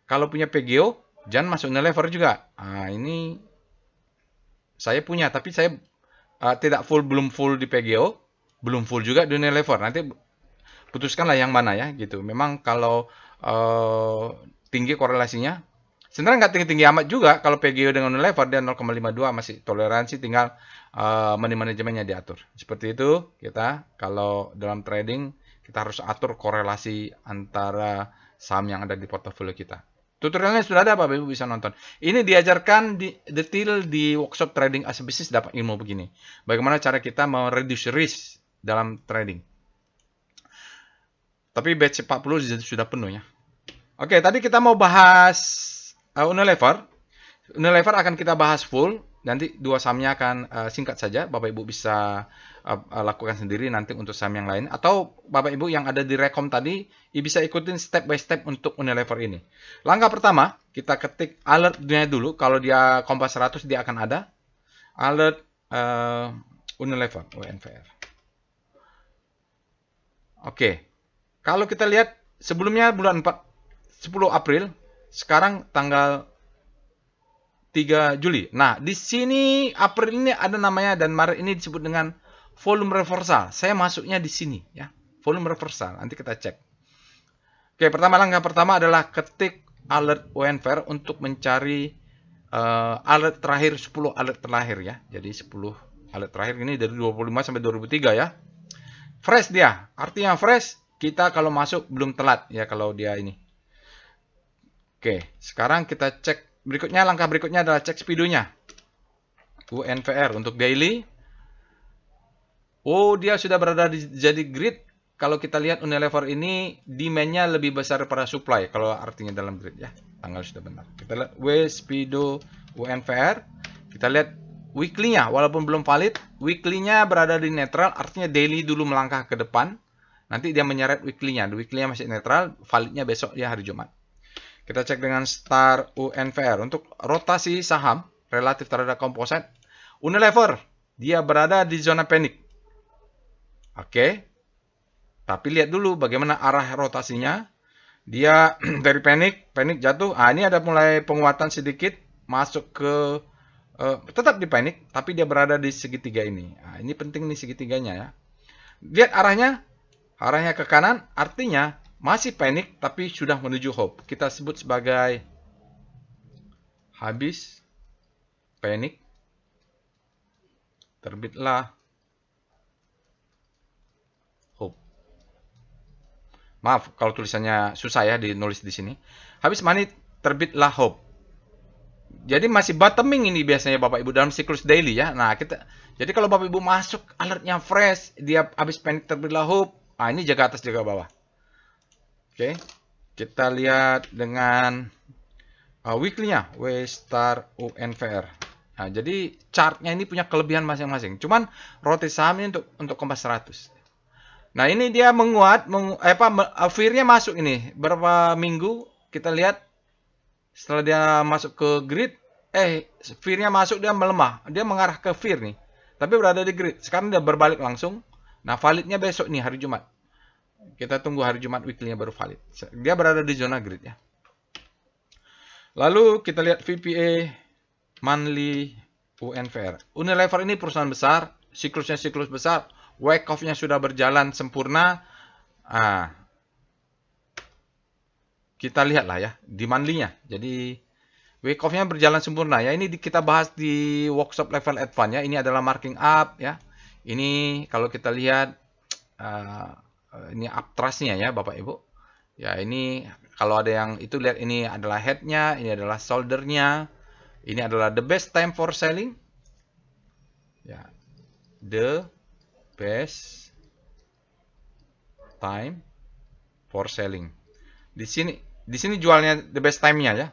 Kalau punya PGO jangan masuk Unilever juga. Nah, ini saya punya, tapi saya belum full di PGO, belum full juga di Unilever. Nanti putuskanlah yang mana ya, gitu. Memang kalau tinggi korelasinya, sebenarnya nggak tinggi-tinggi amat juga. Kalau PGO dengan Unilever dia 0,52 masih toleransi, tinggal manajemennya diatur. Seperti itu kita kalau dalam trading kita harus atur korelasi antara saham yang ada di portofolio kita. Tutorialnya sudah ada, Bapak Ibu bisa nonton. Ini diajarkan detail di workshop trading as a business, dapat ilmu begini. Bagaimana cara kita mereduce risk dalam trading. Tapi batch 40 sudah penuh ya. Oke, tadi kita mau bahas Unilever. Unilever akan kita bahas full. Nanti dua sahamnya akan singkat saja. Bapak Ibu bisa lakukan sendiri nanti untuk saham yang lain. Atau Bapak Ibu yang ada di rekom tadi, bisa ikutin step by step untuk Unilever ini. Langkah pertama, kita ketik alertnya dulu. Kalau dia Kompas 100, dia akan ada. Alert Unilever, UNVR. Oke. Kalau kita lihat sebelumnya bulan 10 April, sekarang tanggal 3 Juli. Nah, di sini April ini ada namanya dan Maret ini disebut dengan volume reversal. Saya masuknya di sini ya. Volume reversal. Nanti kita cek. Oke, langkah pertama adalah ketik alert UNVR untuk mencari alert terakhir, 10 alert terakhir ya. Jadi 10 alert terakhir ini dari 25 sampai 2003 ya. Fresh dia. Artinya fresh, kita kalau masuk belum telat ya kalau dia ini. Oke, sekarang kita cek. Langkah berikutnya adalah cek speedonya. UNVR untuk daily. Oh, dia sudah berada jadi grid. Kalau kita lihat Unilever ini demand-nya lebih besar daripada supply. Kalau artinya dalam grid ya. Tanggal sudah benar. Kita lihat W speedo UNVR. Kita lihat weekly-nya walaupun belum valid, weekly-nya berada di netral, artinya daily dulu melangkah ke depan. Nanti dia menyeret weekly-nya. Weekly-nya masih netral, validnya besok dia hari Jumat. Kita cek dengan Star UNVR. Untuk rotasi saham relatif terhadap komposit, Unilever dia berada di zona panik. Oke. Tapi lihat dulu bagaimana arah rotasinya. Dia dari panik jatuh. Ini ada mulai penguatan sedikit masuk ke tetap di panik, tapi dia berada di segitiga ini. Ini penting nih segitiganya ya. Lihat arahnya ke kanan, artinya masih panik tapi sudah menuju hope. Kita sebut sebagai habis panik, terbitlah hope. Maaf kalau tulisannya susah ya dinulis di sini. Habis panik, terbitlah hope. Jadi masih bottoming ini biasanya Bapak Ibu dalam siklus daily ya. Nah, jadi kalau Bapak Ibu masuk alertnya fresh, dia habis panik terbitlah hope. Ini jaga atas jaga bawah. Oke. Kita lihat dengan weekly-nya W-star UNVR. Nah, jadi chartnya ini punya kelebihan masing-masing. Cuman rotasi saham ini untuk Kompas 100. Nah, ini dia menguat, fear-nya masuk ini. Berapa minggu kita lihat setelah dia masuk ke grid, fear-nya masuk, dia melemah. Dia mengarah ke fear nih. Tapi berada di grid. Sekarang dia berbalik langsung. Nah, validnya besok nih, hari Jumat. Kita tunggu hari Jumat weekly-nya baru valid. Dia berada di zona grid ya. Lalu kita lihat VPA monthly UNVR. Unilever ini perusahaan besar. Siklusnya siklus besar. Wake off-nya sudah berjalan sempurna. Kita lihatlah ya di monthly-nya. Jadi wake off-nya berjalan sempurna ya. Ini kita bahas di workshop level advance ya. Ini adalah marking up ya. Ini kalau kita lihat ini uptrust-nya ya Bapak Ibu. Ya ini kalau ada yang itu lihat, ini adalah head-nya, ini adalah shoulder-nya. Ini adalah the best time for selling. Ya. The best time for selling. Di sini jualnya the best time-nya ya.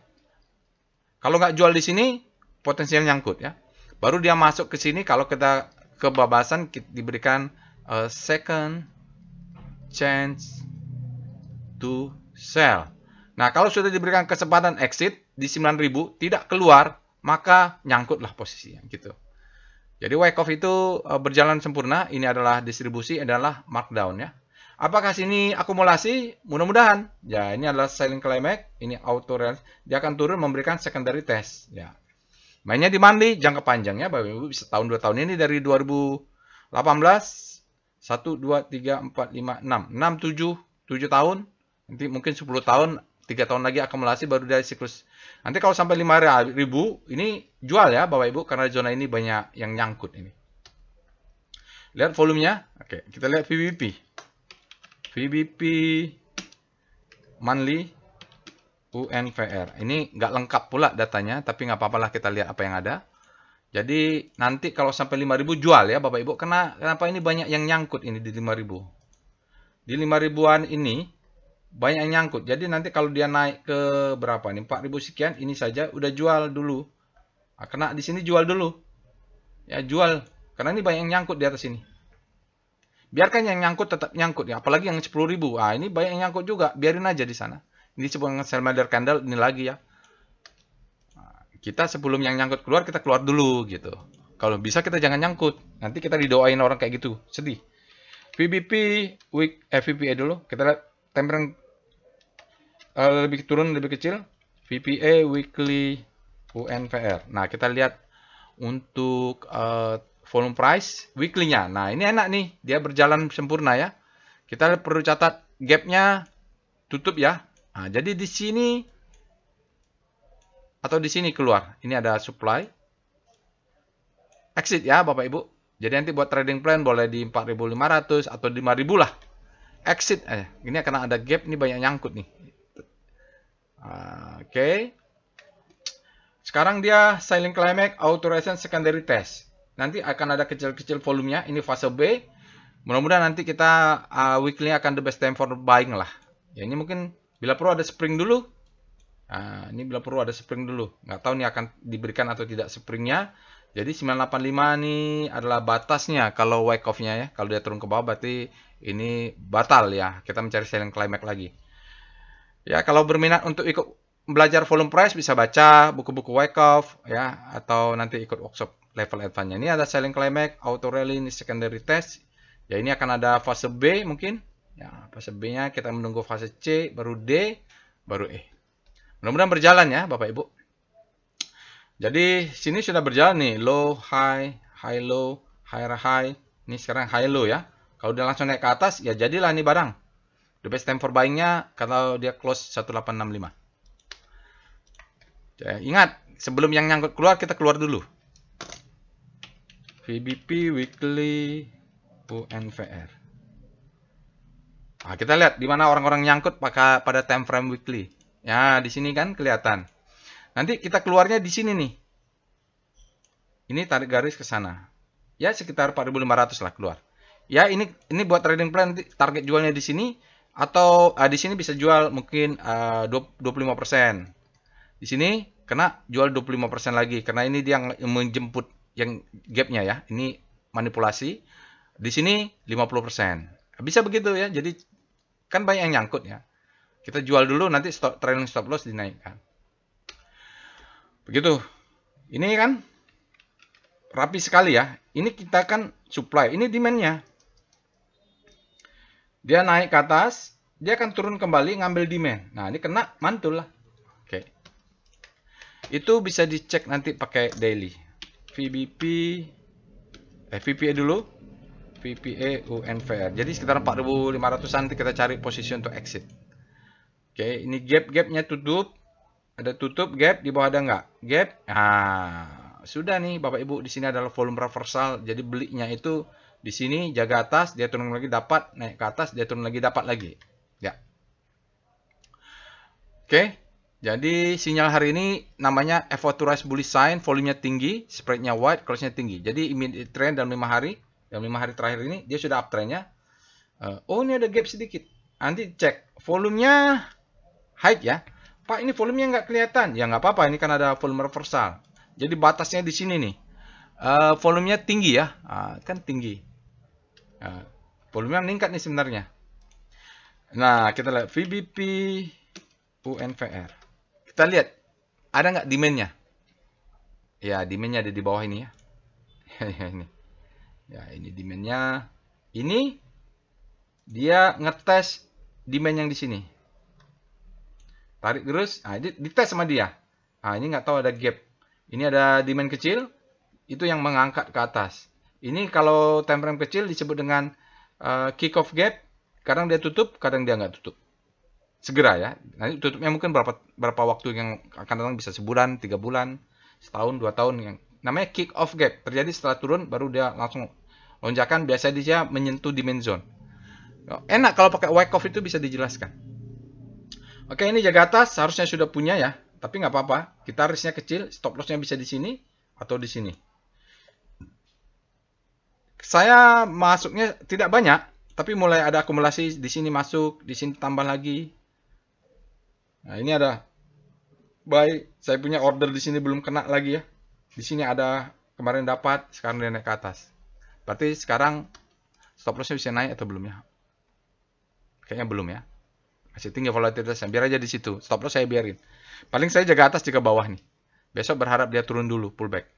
Kalau nggak jual di sini, potensial nyangkut ya. Baru dia masuk ke sini kalau kita kebabasan diberikan second chance to sell. Nah, kalau sudah diberikan kesempatan exit di 9.000 tidak keluar, maka nyangkutlah posisinya gitu. Jadi wake off itu berjalan sempurna. Ini adalah distribusi, adalah markdown ya. Apakah sini akumulasi? Mudah-mudahan. Ya, ini adalah selling climax, ini auto rel. Dia akan turun memberikan secondary test ya. Mainnya di monthly jangka panjang ya, Bapak Ibu, bisa tahun 2 tahun ini dari 2018 1 2 3 4 5 6 6 7 7 tahun. Nanti mungkin 10 tahun, 3 tahun lagi akumulasi baru dari siklus. Nanti kalau sampai 5.000 ini jual ya Bapak Ibu, karena zona ini banyak yang nyangkut ini. Lihat volumenya. Oke, kita lihat VBP. VBP monthly UNVR. Ini nggak lengkap pula datanya, tapi nggak apa-apa lah, kita lihat apa yang ada. Jadi nanti kalau sampai 5.000 jual ya Bapak Ibu. Kenapa ini banyak yang nyangkut ini di 5.000. Di 5.000-an ini banyak yang nyangkut. Jadi nanti kalau dia naik ke berapa nih? 4.000 sekian, ini saja udah jual dulu. Kena di sini jual dulu. Ya jual. Karena ini banyak yang nyangkut di atas ini. Biarkan yang nyangkut tetap nyangkut ya. Apalagi yang 10.000. Ini banyak yang nyangkut juga. Biarin aja di sana. Ini disebut sell mother candle. Ini lagi ya. Kita sebelum yang nyangkut keluar, kita keluar dulu gitu. Kalau bisa kita jangan nyangkut. Nanti kita didoain orang kayak gitu. Sedih. VBP week VPA dulu. Kita lihat time frame lebih turun, lebih kecil. VPA weekly UNVR. Nah, kita lihat untuk volume price weekly-nya. Nah, ini enak nih. Dia berjalan sempurna ya. Kita perlu catat gap-nya tutup ya. Nah, jadi di sini atau di sini keluar. Ini ada supply. Exit ya Bapak Ibu. Jadi nanti buat trading plan boleh di 4.500 atau 5.000 lah. Exit. Ini karena ada gap, ini banyak nyangkut nih. Oke. Sekarang dia selling climax, auto resistance, secondary test. Nanti akan ada kecil-kecil volumenya. Ini fase B. Mudah-mudahan nanti kita weekly akan the best time for buying lah. Ya ini mungkin bila perlu ada spring dulu. Ini bila perlu ada spring dulu. Nggak tahu nih akan diberikan atau tidak springnya. Jadi 985 ini adalah batasnya kalau wake off-nya ya. Kalau dia turun ke bawah berarti ini batal ya. Kita mencari selling climax lagi. Ya, kalau berminat untuk ikut belajar volume price bisa baca buku-buku wake off ya, atau nanti ikut workshop level advance-nya. Ini ada selling climax, auto rally, ini secondary test. Ya, ini akan ada fase B mungkin. Ya, fase B-nya kita menunggu fase C, baru D, baru E. Mudah-mudahan berjalan ya, Bapak Ibu. Jadi sini sudah berjalan nih, low, high low, high. Ini sekarang high low ya. Kalau dia langsung naik ke atas, ya jadilah ini barang. The best time for buying-nya kalau dia close 1865. Ya, ingat, sebelum yang nyangkut keluar, kita keluar dulu. VBP weekly UNVR. Nah, kita lihat di mana orang-orang nyangkut pada time frame weekly. Ya, di sini kan kelihatan. Nanti kita keluarnya di sini nih. Ini tarik garis ke sana. Ya, sekitar 4.500 lah keluar. Ya, ini buat trading plan, target jualnya di sini. Atau di sini bisa jual mungkin 25%. Di sini kena jual 25% lagi. Karena ini dia menjemput yang gapnya ya. Ini manipulasi. Di sini 50%. Bisa begitu ya. Jadi kan banyak yang nyangkut ya. Kita jual dulu, nanti trailing stop loss dinaikkan. Begitu. Ini kan rapi sekali ya. Ini kita kan supply. Ini demand-nya. Dia naik ke atas. Dia akan turun kembali ngambil demand. Nah, ini kena mantul lah. Oke. Itu bisa dicek nanti pakai daily. VPA dulu. VPA UNVR. Jadi sekitar 4.500-an nanti kita cari posisi untuk exit. Oke, ini gap-gapnya tutup. Ada tutup gap, di bawah ada nggak? Gap. Nah, sudah nih Bapak Ibu, di sini adalah volume reversal. Jadi belinya itu di sini jaga atas, dia turun lagi dapat, naik ke atas, dia turun lagi dapat lagi. Ya. Oke. Jadi sinyal hari ini namanya authorized bullish sign, volumenya tinggi, spreadnya wide, close-nya tinggi. Jadi immediate trend dalam 5 hari, dalam 5 hari terakhir ini dia sudah uptrendnya. Oh, ini ada gap sedikit. Nanti cek volumenya high ya. Pak, ini volumenya nggak kelihatan. Ya nggak apa-apa, ini kan ada volume reversal. Jadi batasnya di sini nih. Volumenya tinggi ya. Kan tinggi. Volumenya meningkat nih sebenarnya. Nah, kita lihat VBP UNVR. Kita lihat, ada nggak demand-nya? Ya, demand-nya ada di bawah ini ya. Ini. Ya, ini demand-nya. Ini dia ngetes demand yang di sini. Tarik terus, dites sama dia. Ini nggak tahu ada gap. Ini ada demand kecil, itu yang mengangkat ke atas. Ini kalau time frame kecil disebut dengan kick off gap. Kadang dia tutup, kadang dia nggak tutup. Segera ya. Nanti tutupnya mungkin berapa waktu yang akan datang, bisa sebulan, 3 bulan, setahun, 2 tahun. Yang namanya kick off gap. Terjadi setelah turun, baru dia langsung lonjakan. Biasanya dia menyentuh demand zone. Enak kalau pakai wake off, itu bisa dijelaskan. Oke, ini jaga atas, harusnya sudah punya ya. Tapi nggak apa-apa. Kita risknya kecil, stop loss-nya bisa di sini atau di sini. Saya masuknya tidak banyak, tapi mulai ada akumulasi di sini masuk, di sini tambah lagi. Nah, ini ada buy. Saya punya order di sini belum kena lagi ya. Di sini ada kemarin dapat, sekarang dia naik ke atas. Berarti sekarang stop loss-nya bisa naik atau belum ya? Kayaknya belum ya. Masih tinggi volatilitasnya, biar aja di situ. Stop loss saya biarin. Paling saya jaga atas, jaga bawah nih. Besok berharap dia turun dulu, pullback.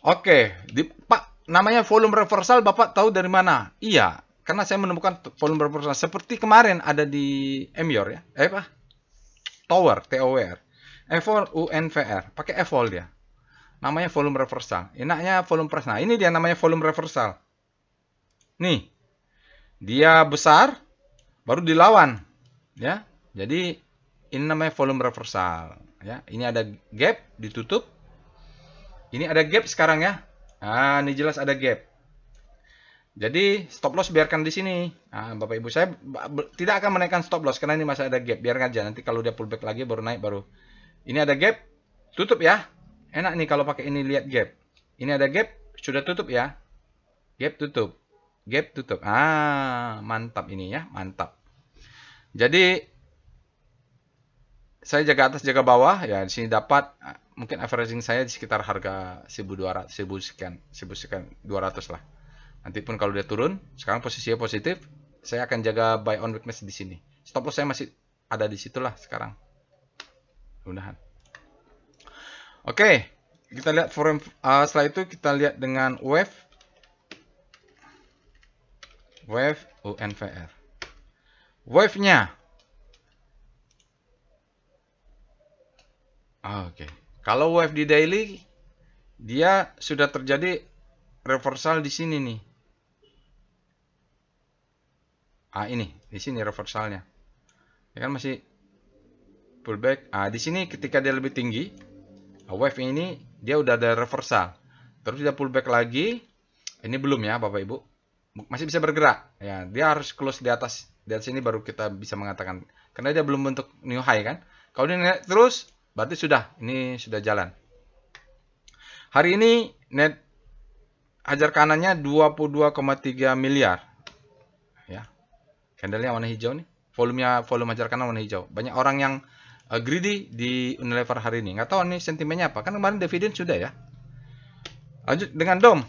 Oke, Pak, namanya volume reversal, Bapak tahu dari mana? Iya, karena saya menemukan volume reversal seperti kemarin ada di MYOR ya. Tower, TOWR. EVOL UNVR, pakai EVOL dia. Namanya volume reversal. Enaknya volume price. Nah, ini dia namanya volume reversal. Nih. Dia besar, baru dilawan ya. Jadi ini namanya volume reversal ya. Ini ada gap, ditutup. Ini ada gap sekarang ya. Nah, ini jelas ada gap. Jadi stop loss biarkan di sini. Nah, Bapak Ibu, saya tidak akan menaikkan stop loss karena ini masih ada gap. Biarkan aja, nanti kalau dia pullback lagi baru naik baru. Ini ada gap, tutup ya. Enak nih kalau pakai ini, lihat gap. Ini ada gap, sudah tutup ya. Gap tutup. Gap tutup. Mantap ini ya, mantap. Jadi saya jaga atas, jaga bawah ya. Di sini dapat mungkin averaging saya di sekitar harga 1200, 1000 sekian, 1000 sekian, 200 lah. Nanti pun kalau dia turun, sekarang posisinya positif, saya akan jaga buy on weakness di sini. Stop loss saya masih ada di situlah sekarang. Mudah-mudahan. Oke, kita lihat forum. Setelah itu kita lihat dengan wave UNVR. Wave-nya. Oke. Kalau wave di daily, dia sudah terjadi reversal di sini nih. Ini di sini reversalnya. Ya kan masih pullback. Di sini ketika dia lebih tinggi, wave ini dia udah ada reversal. Terus dia pullback lagi. Ini belum ya, Bapak Ibu. Masih bisa bergerak. Ya, dia harus close di atas. Dari sini baru kita bisa mengatakan. Karena dia belum bentuk new high kan. Kalau dia naik terus, berarti sudah. Ini sudah jalan. Hari ini net hajar kanannya 22,3 miliar. Ya. Candlenya warna hijau nih. Volume hajar kanan warna hijau. Banyak orang yang greedy di Unilever hari ini. Nggak tahu nih sentimennya apa. Kan kemarin dividen sudah ya. Lanjut dengan DOM.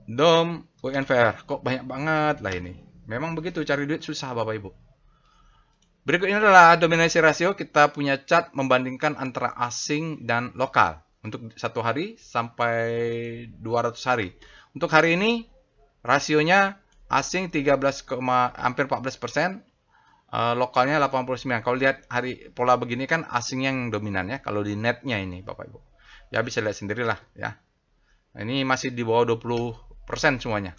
DOM UNVR. Kok banyak banget lah ini. Memang begitu, cari duit susah Bapak Ibu. Berikut ini adalah dominasi rasio. Kita punya chart membandingkan antara asing dan lokal. Untuk 1 hari sampai 200 hari. Untuk hari ini rasionya asing 13, hampir 14%. Lokalnya 89. Kalau lihat hari pola begini kan asing yang dominan ya. Kalau di netnya ini Bapak Ibu. Ya bisa lihat sendirilah ya. Nah, ini masih di bawah 20% semuanya.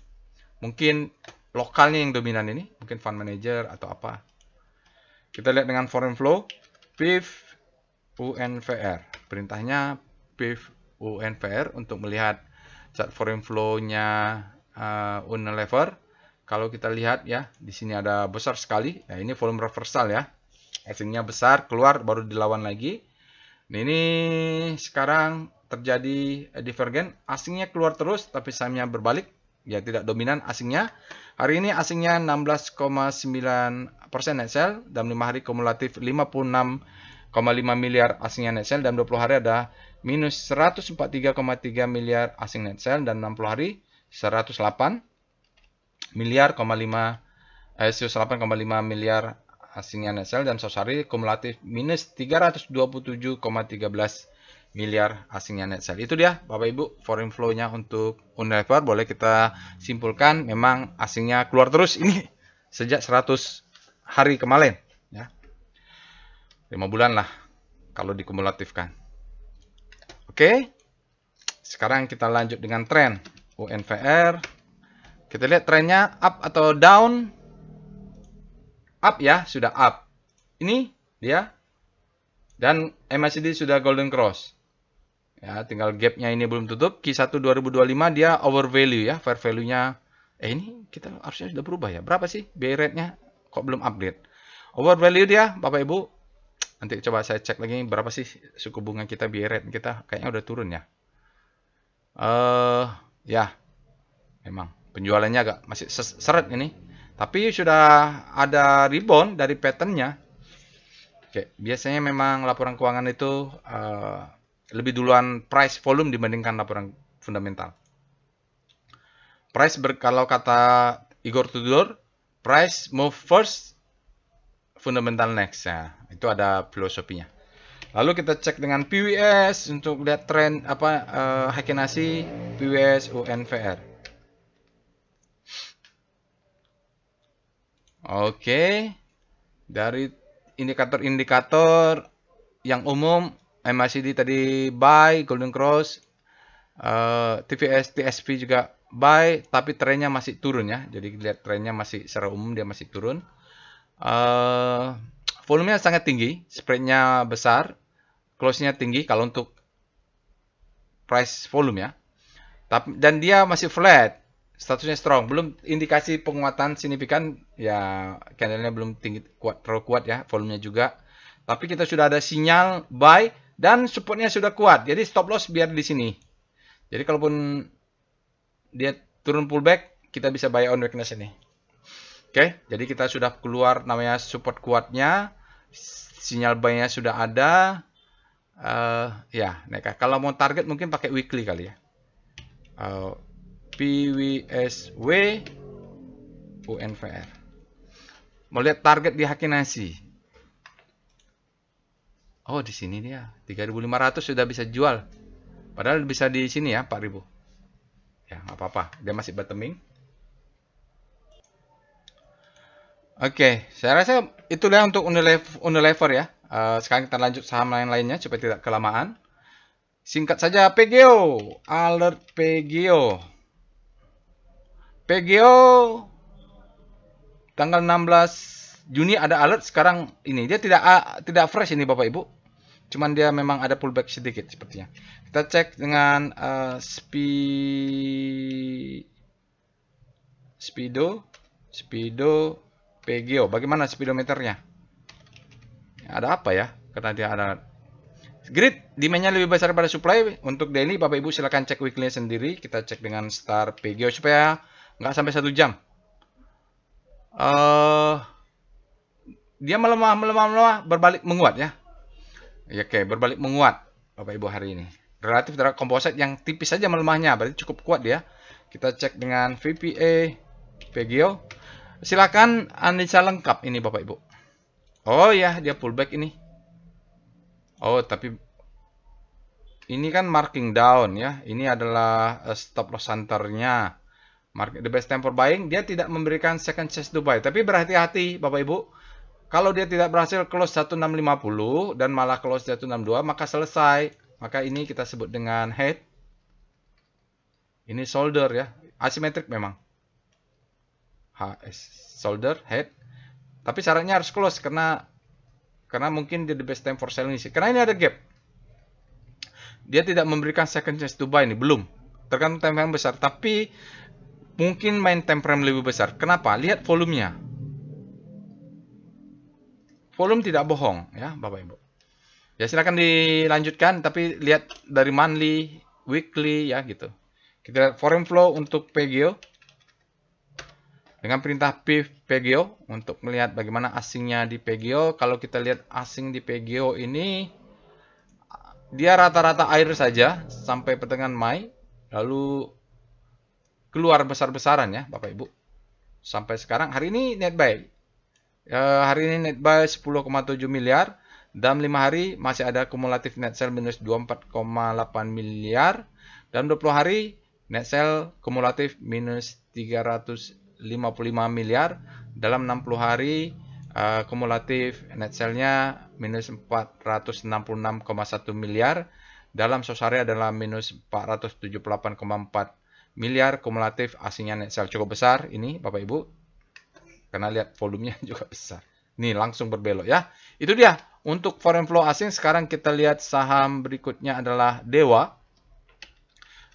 Mungkin lokalnya yang dominan ini. Mungkin fund manager atau apa. Kita lihat dengan foreign flow. PIF UNVR. Perintahnya PIF UNVR untuk melihat chart foreign flow-nya Unilever. Kalau kita lihat ya, di sini ada besar sekali. Nah, ini volume reversal ya. Asingnya besar, keluar baru dilawan lagi. Nah, ini sekarang terjadi divergen. Asingnya keluar terus, tapi sahamnya berbalik. Ya, tidak dominan asingnya. Hari ini asingnya 16,9% net sell. Dalam 5 hari kumulatif 56,5 miliar asingnya net sell. Dalam 20 hari ada minus 143,3 miliar asing net sell. Dan 60 hari 108,5 miliar asingnya net sell. Dan 100 hari kumulatif minus 327,13 miliar asingnya net sell. Itu dia Bapak Ibu foreign flow-nya untuk Unilever. Boleh kita simpulkan memang asingnya keluar terus ini sejak 100 hari kemarin ya. 5 bulan lah kalau dikumulatifkan. Oke. Sekarang kita lanjut dengan tren UNVR. Kita lihat trennya up atau down. Up ya, sudah up. Ini dia. Dan MACD sudah golden cross. Ya, tinggal gapnya ini belum tutup. Q1 2025 dia overvalue ya. Fair value-nya. Ini kita harusnya sudah berubah ya. Berapa sih BI rate-nya? Kok belum update? Overvalue dia, Bapak Ibu. Nanti coba saya cek lagi berapa sih suku bunga kita, BI rate kita. Kayaknya udah turun ya. Ya. Memang. Penjualannya agak masih seret ini. Tapi sudah ada rebound dari pattern-nya. Oke, biasanya memang laporan keuangan itu lebih duluan price volume dibandingkan laporan fundamental. Price kalau kata Igor Tudor, price move first, fundamental next. Ya, itu ada filosofinya. Lalu kita cek dengan PWS untuk lihat tren Heikenhashi PWS UNVR. Oke. Dari indikator-indikator yang umum MACD tadi buy, golden cross, TVS, TSP juga buy, tapi trennya masih turun ya. Jadi lihat trennya masih secara umum dia masih turun. Volumenya sangat tinggi, spreadnya besar, close-nya tinggi kalau untuk price volume ya. Dan dia masih flat, statusnya strong, belum indikasi penguatan signifikan ya, candlenya belum tinggi terlalu kuat ya, volumenya juga. Tapi kita sudah ada sinyal buy dan supportnya sudah kuat. Jadi stop loss biar di sini. Jadi kalaupun dia turun pullback, kita bisa buy on weakness ini. Oke, jadi kita sudah keluar namanya support kuatnya. Sinyal buy-nya sudah ada. Ya, naik. Kalau mau target mungkin pakai weekly kali ya. PWSW UNVR. Mau lihat target di Haki Nasi. Oh, di sini dia. 3.500 sudah bisa jual. Padahal bisa di sini ya, 4.000. Ya, nggak apa-apa. Dia masih bottoming. Oke, saya rasa itulah untuk Unilever ya. Sekarang kita lanjut saham lain-lainnya supaya tidak kelamaan. Singkat saja, PGO. Alert PGO. PGO tanggal 16 Juni ada alert sekarang ini. Dia tidak fresh ini Bapak Ibu. Cuman dia memang ada pullback sedikit sepertinya. Kita cek dengan Speedo PGO. Bagaimana speedometernya? Ada apa ya? Karena dia ada grid, demand-nya lebih besar daripada supply. Untuk daily, Bapak Ibu silakan cek weekly sendiri. Kita cek dengan star PGO supaya nggak sampai 1 jam. Dia melemah, berbalik menguat ya. Ya, oke, berbalik menguat Bapak Ibu hari ini. Relatif terhadap komposit yang tipis saja melemahnya, berarti cukup kuat dia. Kita cek dengan VPA PGO. Silakan analisa lengkap ini Bapak Ibu. Oh ya, dia pullback ini. Oh, tapi ini kan marking down ya. Ini adalah stop loss hunter-nya. The best time for buying, dia tidak memberikan second chance to buy. Tapi berhati-hati Bapak Ibu. Kalau dia tidak berhasil close 1650 dan malah close 162, maka selesai. Maka ini kita sebut dengan head. Ini shoulder ya. Asymmetric memang. HS shoulder, head. Tapi syaratnya harus close karena mungkin dia the best time for selling. Karena ini ada gap. Dia tidak memberikan second chance to buy ini, belum. Tergantung time frame besar, tapi mungkin main time frame lebih besar. Kenapa? Lihat volumenya. Volume tidak bohong ya, Bapak Ibu. Ya silakan dilanjutkan, tapi lihat dari monthly, weekly ya gitu. Kita lihat foreign flow untuk PGO. Dengan perintah PGO untuk melihat bagaimana asingnya di PGO. Kalau kita lihat asing di PGO ini, dia rata-rata air saja sampai pertengahan Mei, lalu keluar besar-besaran ya Bapak Ibu. Sampai sekarang hari ini net buy. Hari ini net buy 10,7 miliar. Dalam 5 hari masih ada kumulatif net sell minus 24,8 miliar. Dalam 20 hari net sell kumulatif minus 355 miliar. Dalam 60 hari kumulatif net sell-nya minus 466,1 miliar. Dalam sehari adalah minus 478,4 miliar kumulatif, asingnya net sell cukup besar ini Bapak Ibu. Karena lihat volumenya juga besar. Nih langsung berbelok ya. Itu dia untuk foreign flow asing. Sekarang kita lihat saham berikutnya adalah Dewa.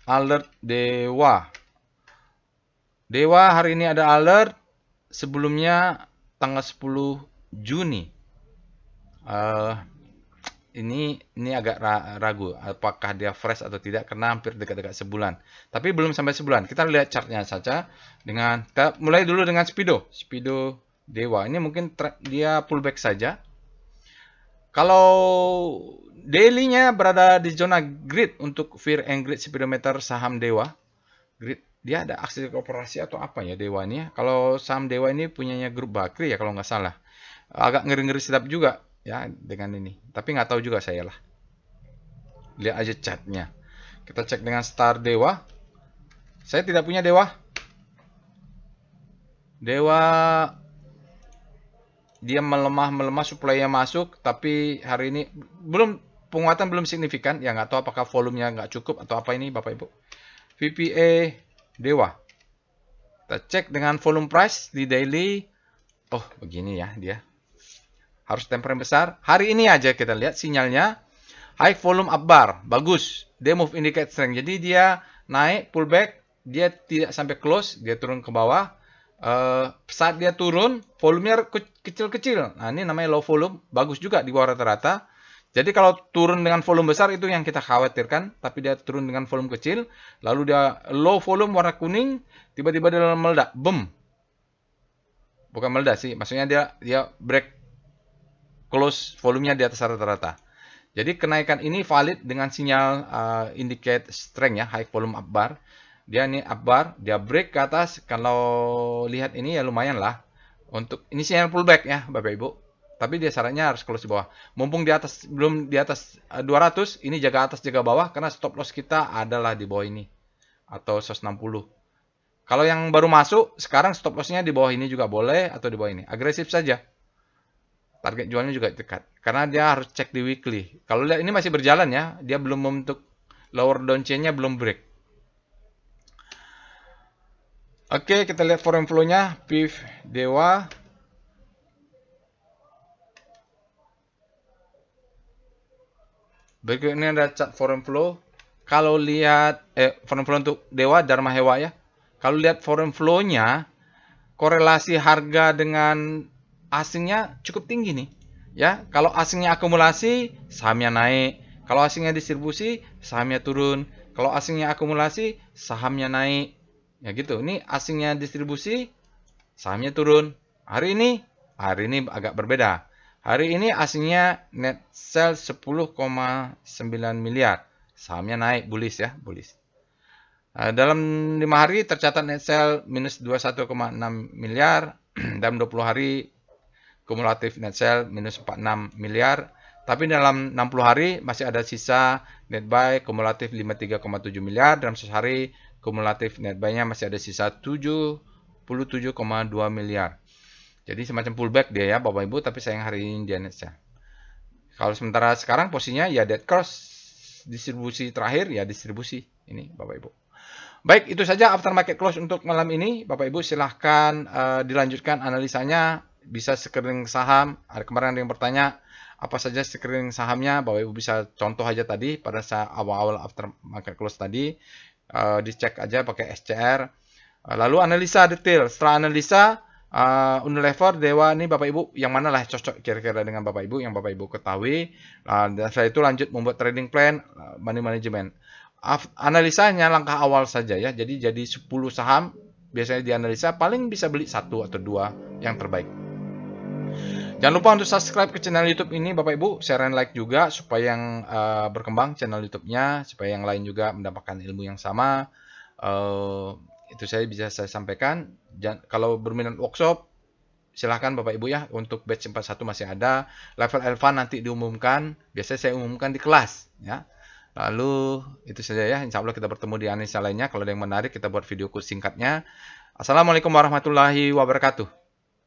Alert Dewa. Dewa hari ini ada alert. Sebelumnya tanggal 10 Juni. Ini agak ragu apakah dia fresh atau tidak karena hampir dekat-dekat sebulan. Tapi belum sampai sebulan. Kita lihat chartnya saja dengan kita mulai dulu dengan Speedo Dewa. Ini mungkin dia pullback saja. Kalau daily-nya berada di zona grid untuk Fear and Greed speedometer saham Dewa. Grid dia ada aksi kooperasi atau apa ya Dewa ini ya. Kalau saham Dewa ini punyanya grup Bakri ya kalau nggak salah. Agak ngeri-ngeri sedap juga ya dengan ini. Tapi nggak tahu juga saya lah. Lihat aja chatnya. Kita cek dengan star Dewa. Saya tidak punya Dewa. Dewa dia melemah supply-nya masuk, tapi hari ini penguatan belum signifikan. Ya nggak tahu apakah volumenya nggak cukup atau apa ini Bapak Ibu. VPA Dewa. Kita cek dengan volume price di daily. Oh begini ya dia. Harus time frame besar. Hari ini aja kita lihat sinyalnya. High volume up bar. Bagus. Dia move indicate strength. Jadi dia naik pullback. Dia tidak sampai close. Dia turun ke bawah. Saat dia turun, volumenya kecil-kecil. Nah ini namanya low volume. Bagus juga di bawah rata-rata. Jadi kalau turun dengan volume besar itu yang kita khawatirkan. Tapi dia turun dengan volume kecil. Lalu dia low volume warna kuning. Tiba-tiba dia meledak. Boom. Bukan meledak sih. Maksudnya dia break close volumenya di atas rata-rata. Jadi kenaikan ini valid dengan sinyal indicate strength ya, high volume up bar. Dia ini up bar, dia break ke atas. Kalau lihat ini ya lumayan lah. Untuk ini sinyal pullback ya, Bapak Ibu. Tapi dia syaratnya harus close di bawah. Mumpung di atas belum di atas 200, ini jaga atas jaga bawah karena stop loss kita adalah di bawah ini atau 160. Kalau yang baru masuk, sekarang stop loss-nya di bawah ini juga boleh atau di bawah ini. Agresif saja. Target jualnya juga dekat. Karena dia harus cek di weekly. Kalau lihat ini masih berjalan ya, dia belum membentuk lower down chain-nya belum break. Oke, kita lihat foreign flow-nya. PIF Dewa. Berikut ini ada chart foreign flow. Kalau lihat foreign flow untuk Dewa Dharma Hewa ya. Kalau lihat foreign flow-nya, korelasi harga dengan asingnya cukup tinggi nih. Ya, kalau asingnya akumulasi, sahamnya naik. Kalau asingnya distribusi, sahamnya turun. Kalau asingnya akumulasi, sahamnya naik. Ya gitu. Ini asingnya distribusi, sahamnya turun. Hari ini agak berbeda. Hari ini asingnya net sell 10,9 miliar. Sahamnya naik, bullish ya, bullish. Dalam 5 hari tercatat net sell minus 21,6 miliar. Dalam 20 hari kumulatif net sell minus 46 miliar. Tapi dalam 60 hari masih ada sisa net buy kumulatif 53,7 miliar. Dalam sehari kumulatif net buy-nya masih ada sisa 77,2 miliar. Jadi semacam pullback dia ya Bapak Ibu, tapi sayang hari ini dia net sell. Kalau sementara sekarang posisinya ya dead cross, distribusi terakhir ya distribusi ini Bapak Ibu. Baik, itu saja aftermarket close untuk malam ini. Bapak Ibu silahkan dilanjutkan analisanya. Bisa screening saham. Kemarin ada yang bertanya apa saja screening sahamnya. Bapak Ibu bisa contoh aja tadi pada saat awal-awal aftermarket close tadi. Dicek aja pakai SCR. Lalu analisa detail. Setelah analisa Unilever, Dewa ini Bapak Ibu yang mana lah cocok kira-kira dengan Bapak Ibu yang Bapak Ibu ketahui. Dan setelah itu lanjut membuat trading plan, money management. Analisanya langkah awal saja ya. Jadi 10 saham biasanya dianalisa paling bisa beli 1 atau 2 yang terbaik. Jangan lupa untuk subscribe ke channel YouTube ini Bapak Ibu, share dan like juga supaya yang berkembang channel YouTube-nya, supaya yang lain juga mendapatkan ilmu yang sama. Itu saya bisa saya sampaikan. Kalau berminat workshop silahkan Bapak Ibu ya, untuk batch 41 masih ada. Level alpha nanti diumumkan, biasanya saya umumkan di kelas ya. Lalu itu saja ya, insya Allah kita bertemu di analisa lainnya. Kalau ada yang menarik kita buat video singkatnya. Assalamualaikum warahmatullahi wabarakatuh.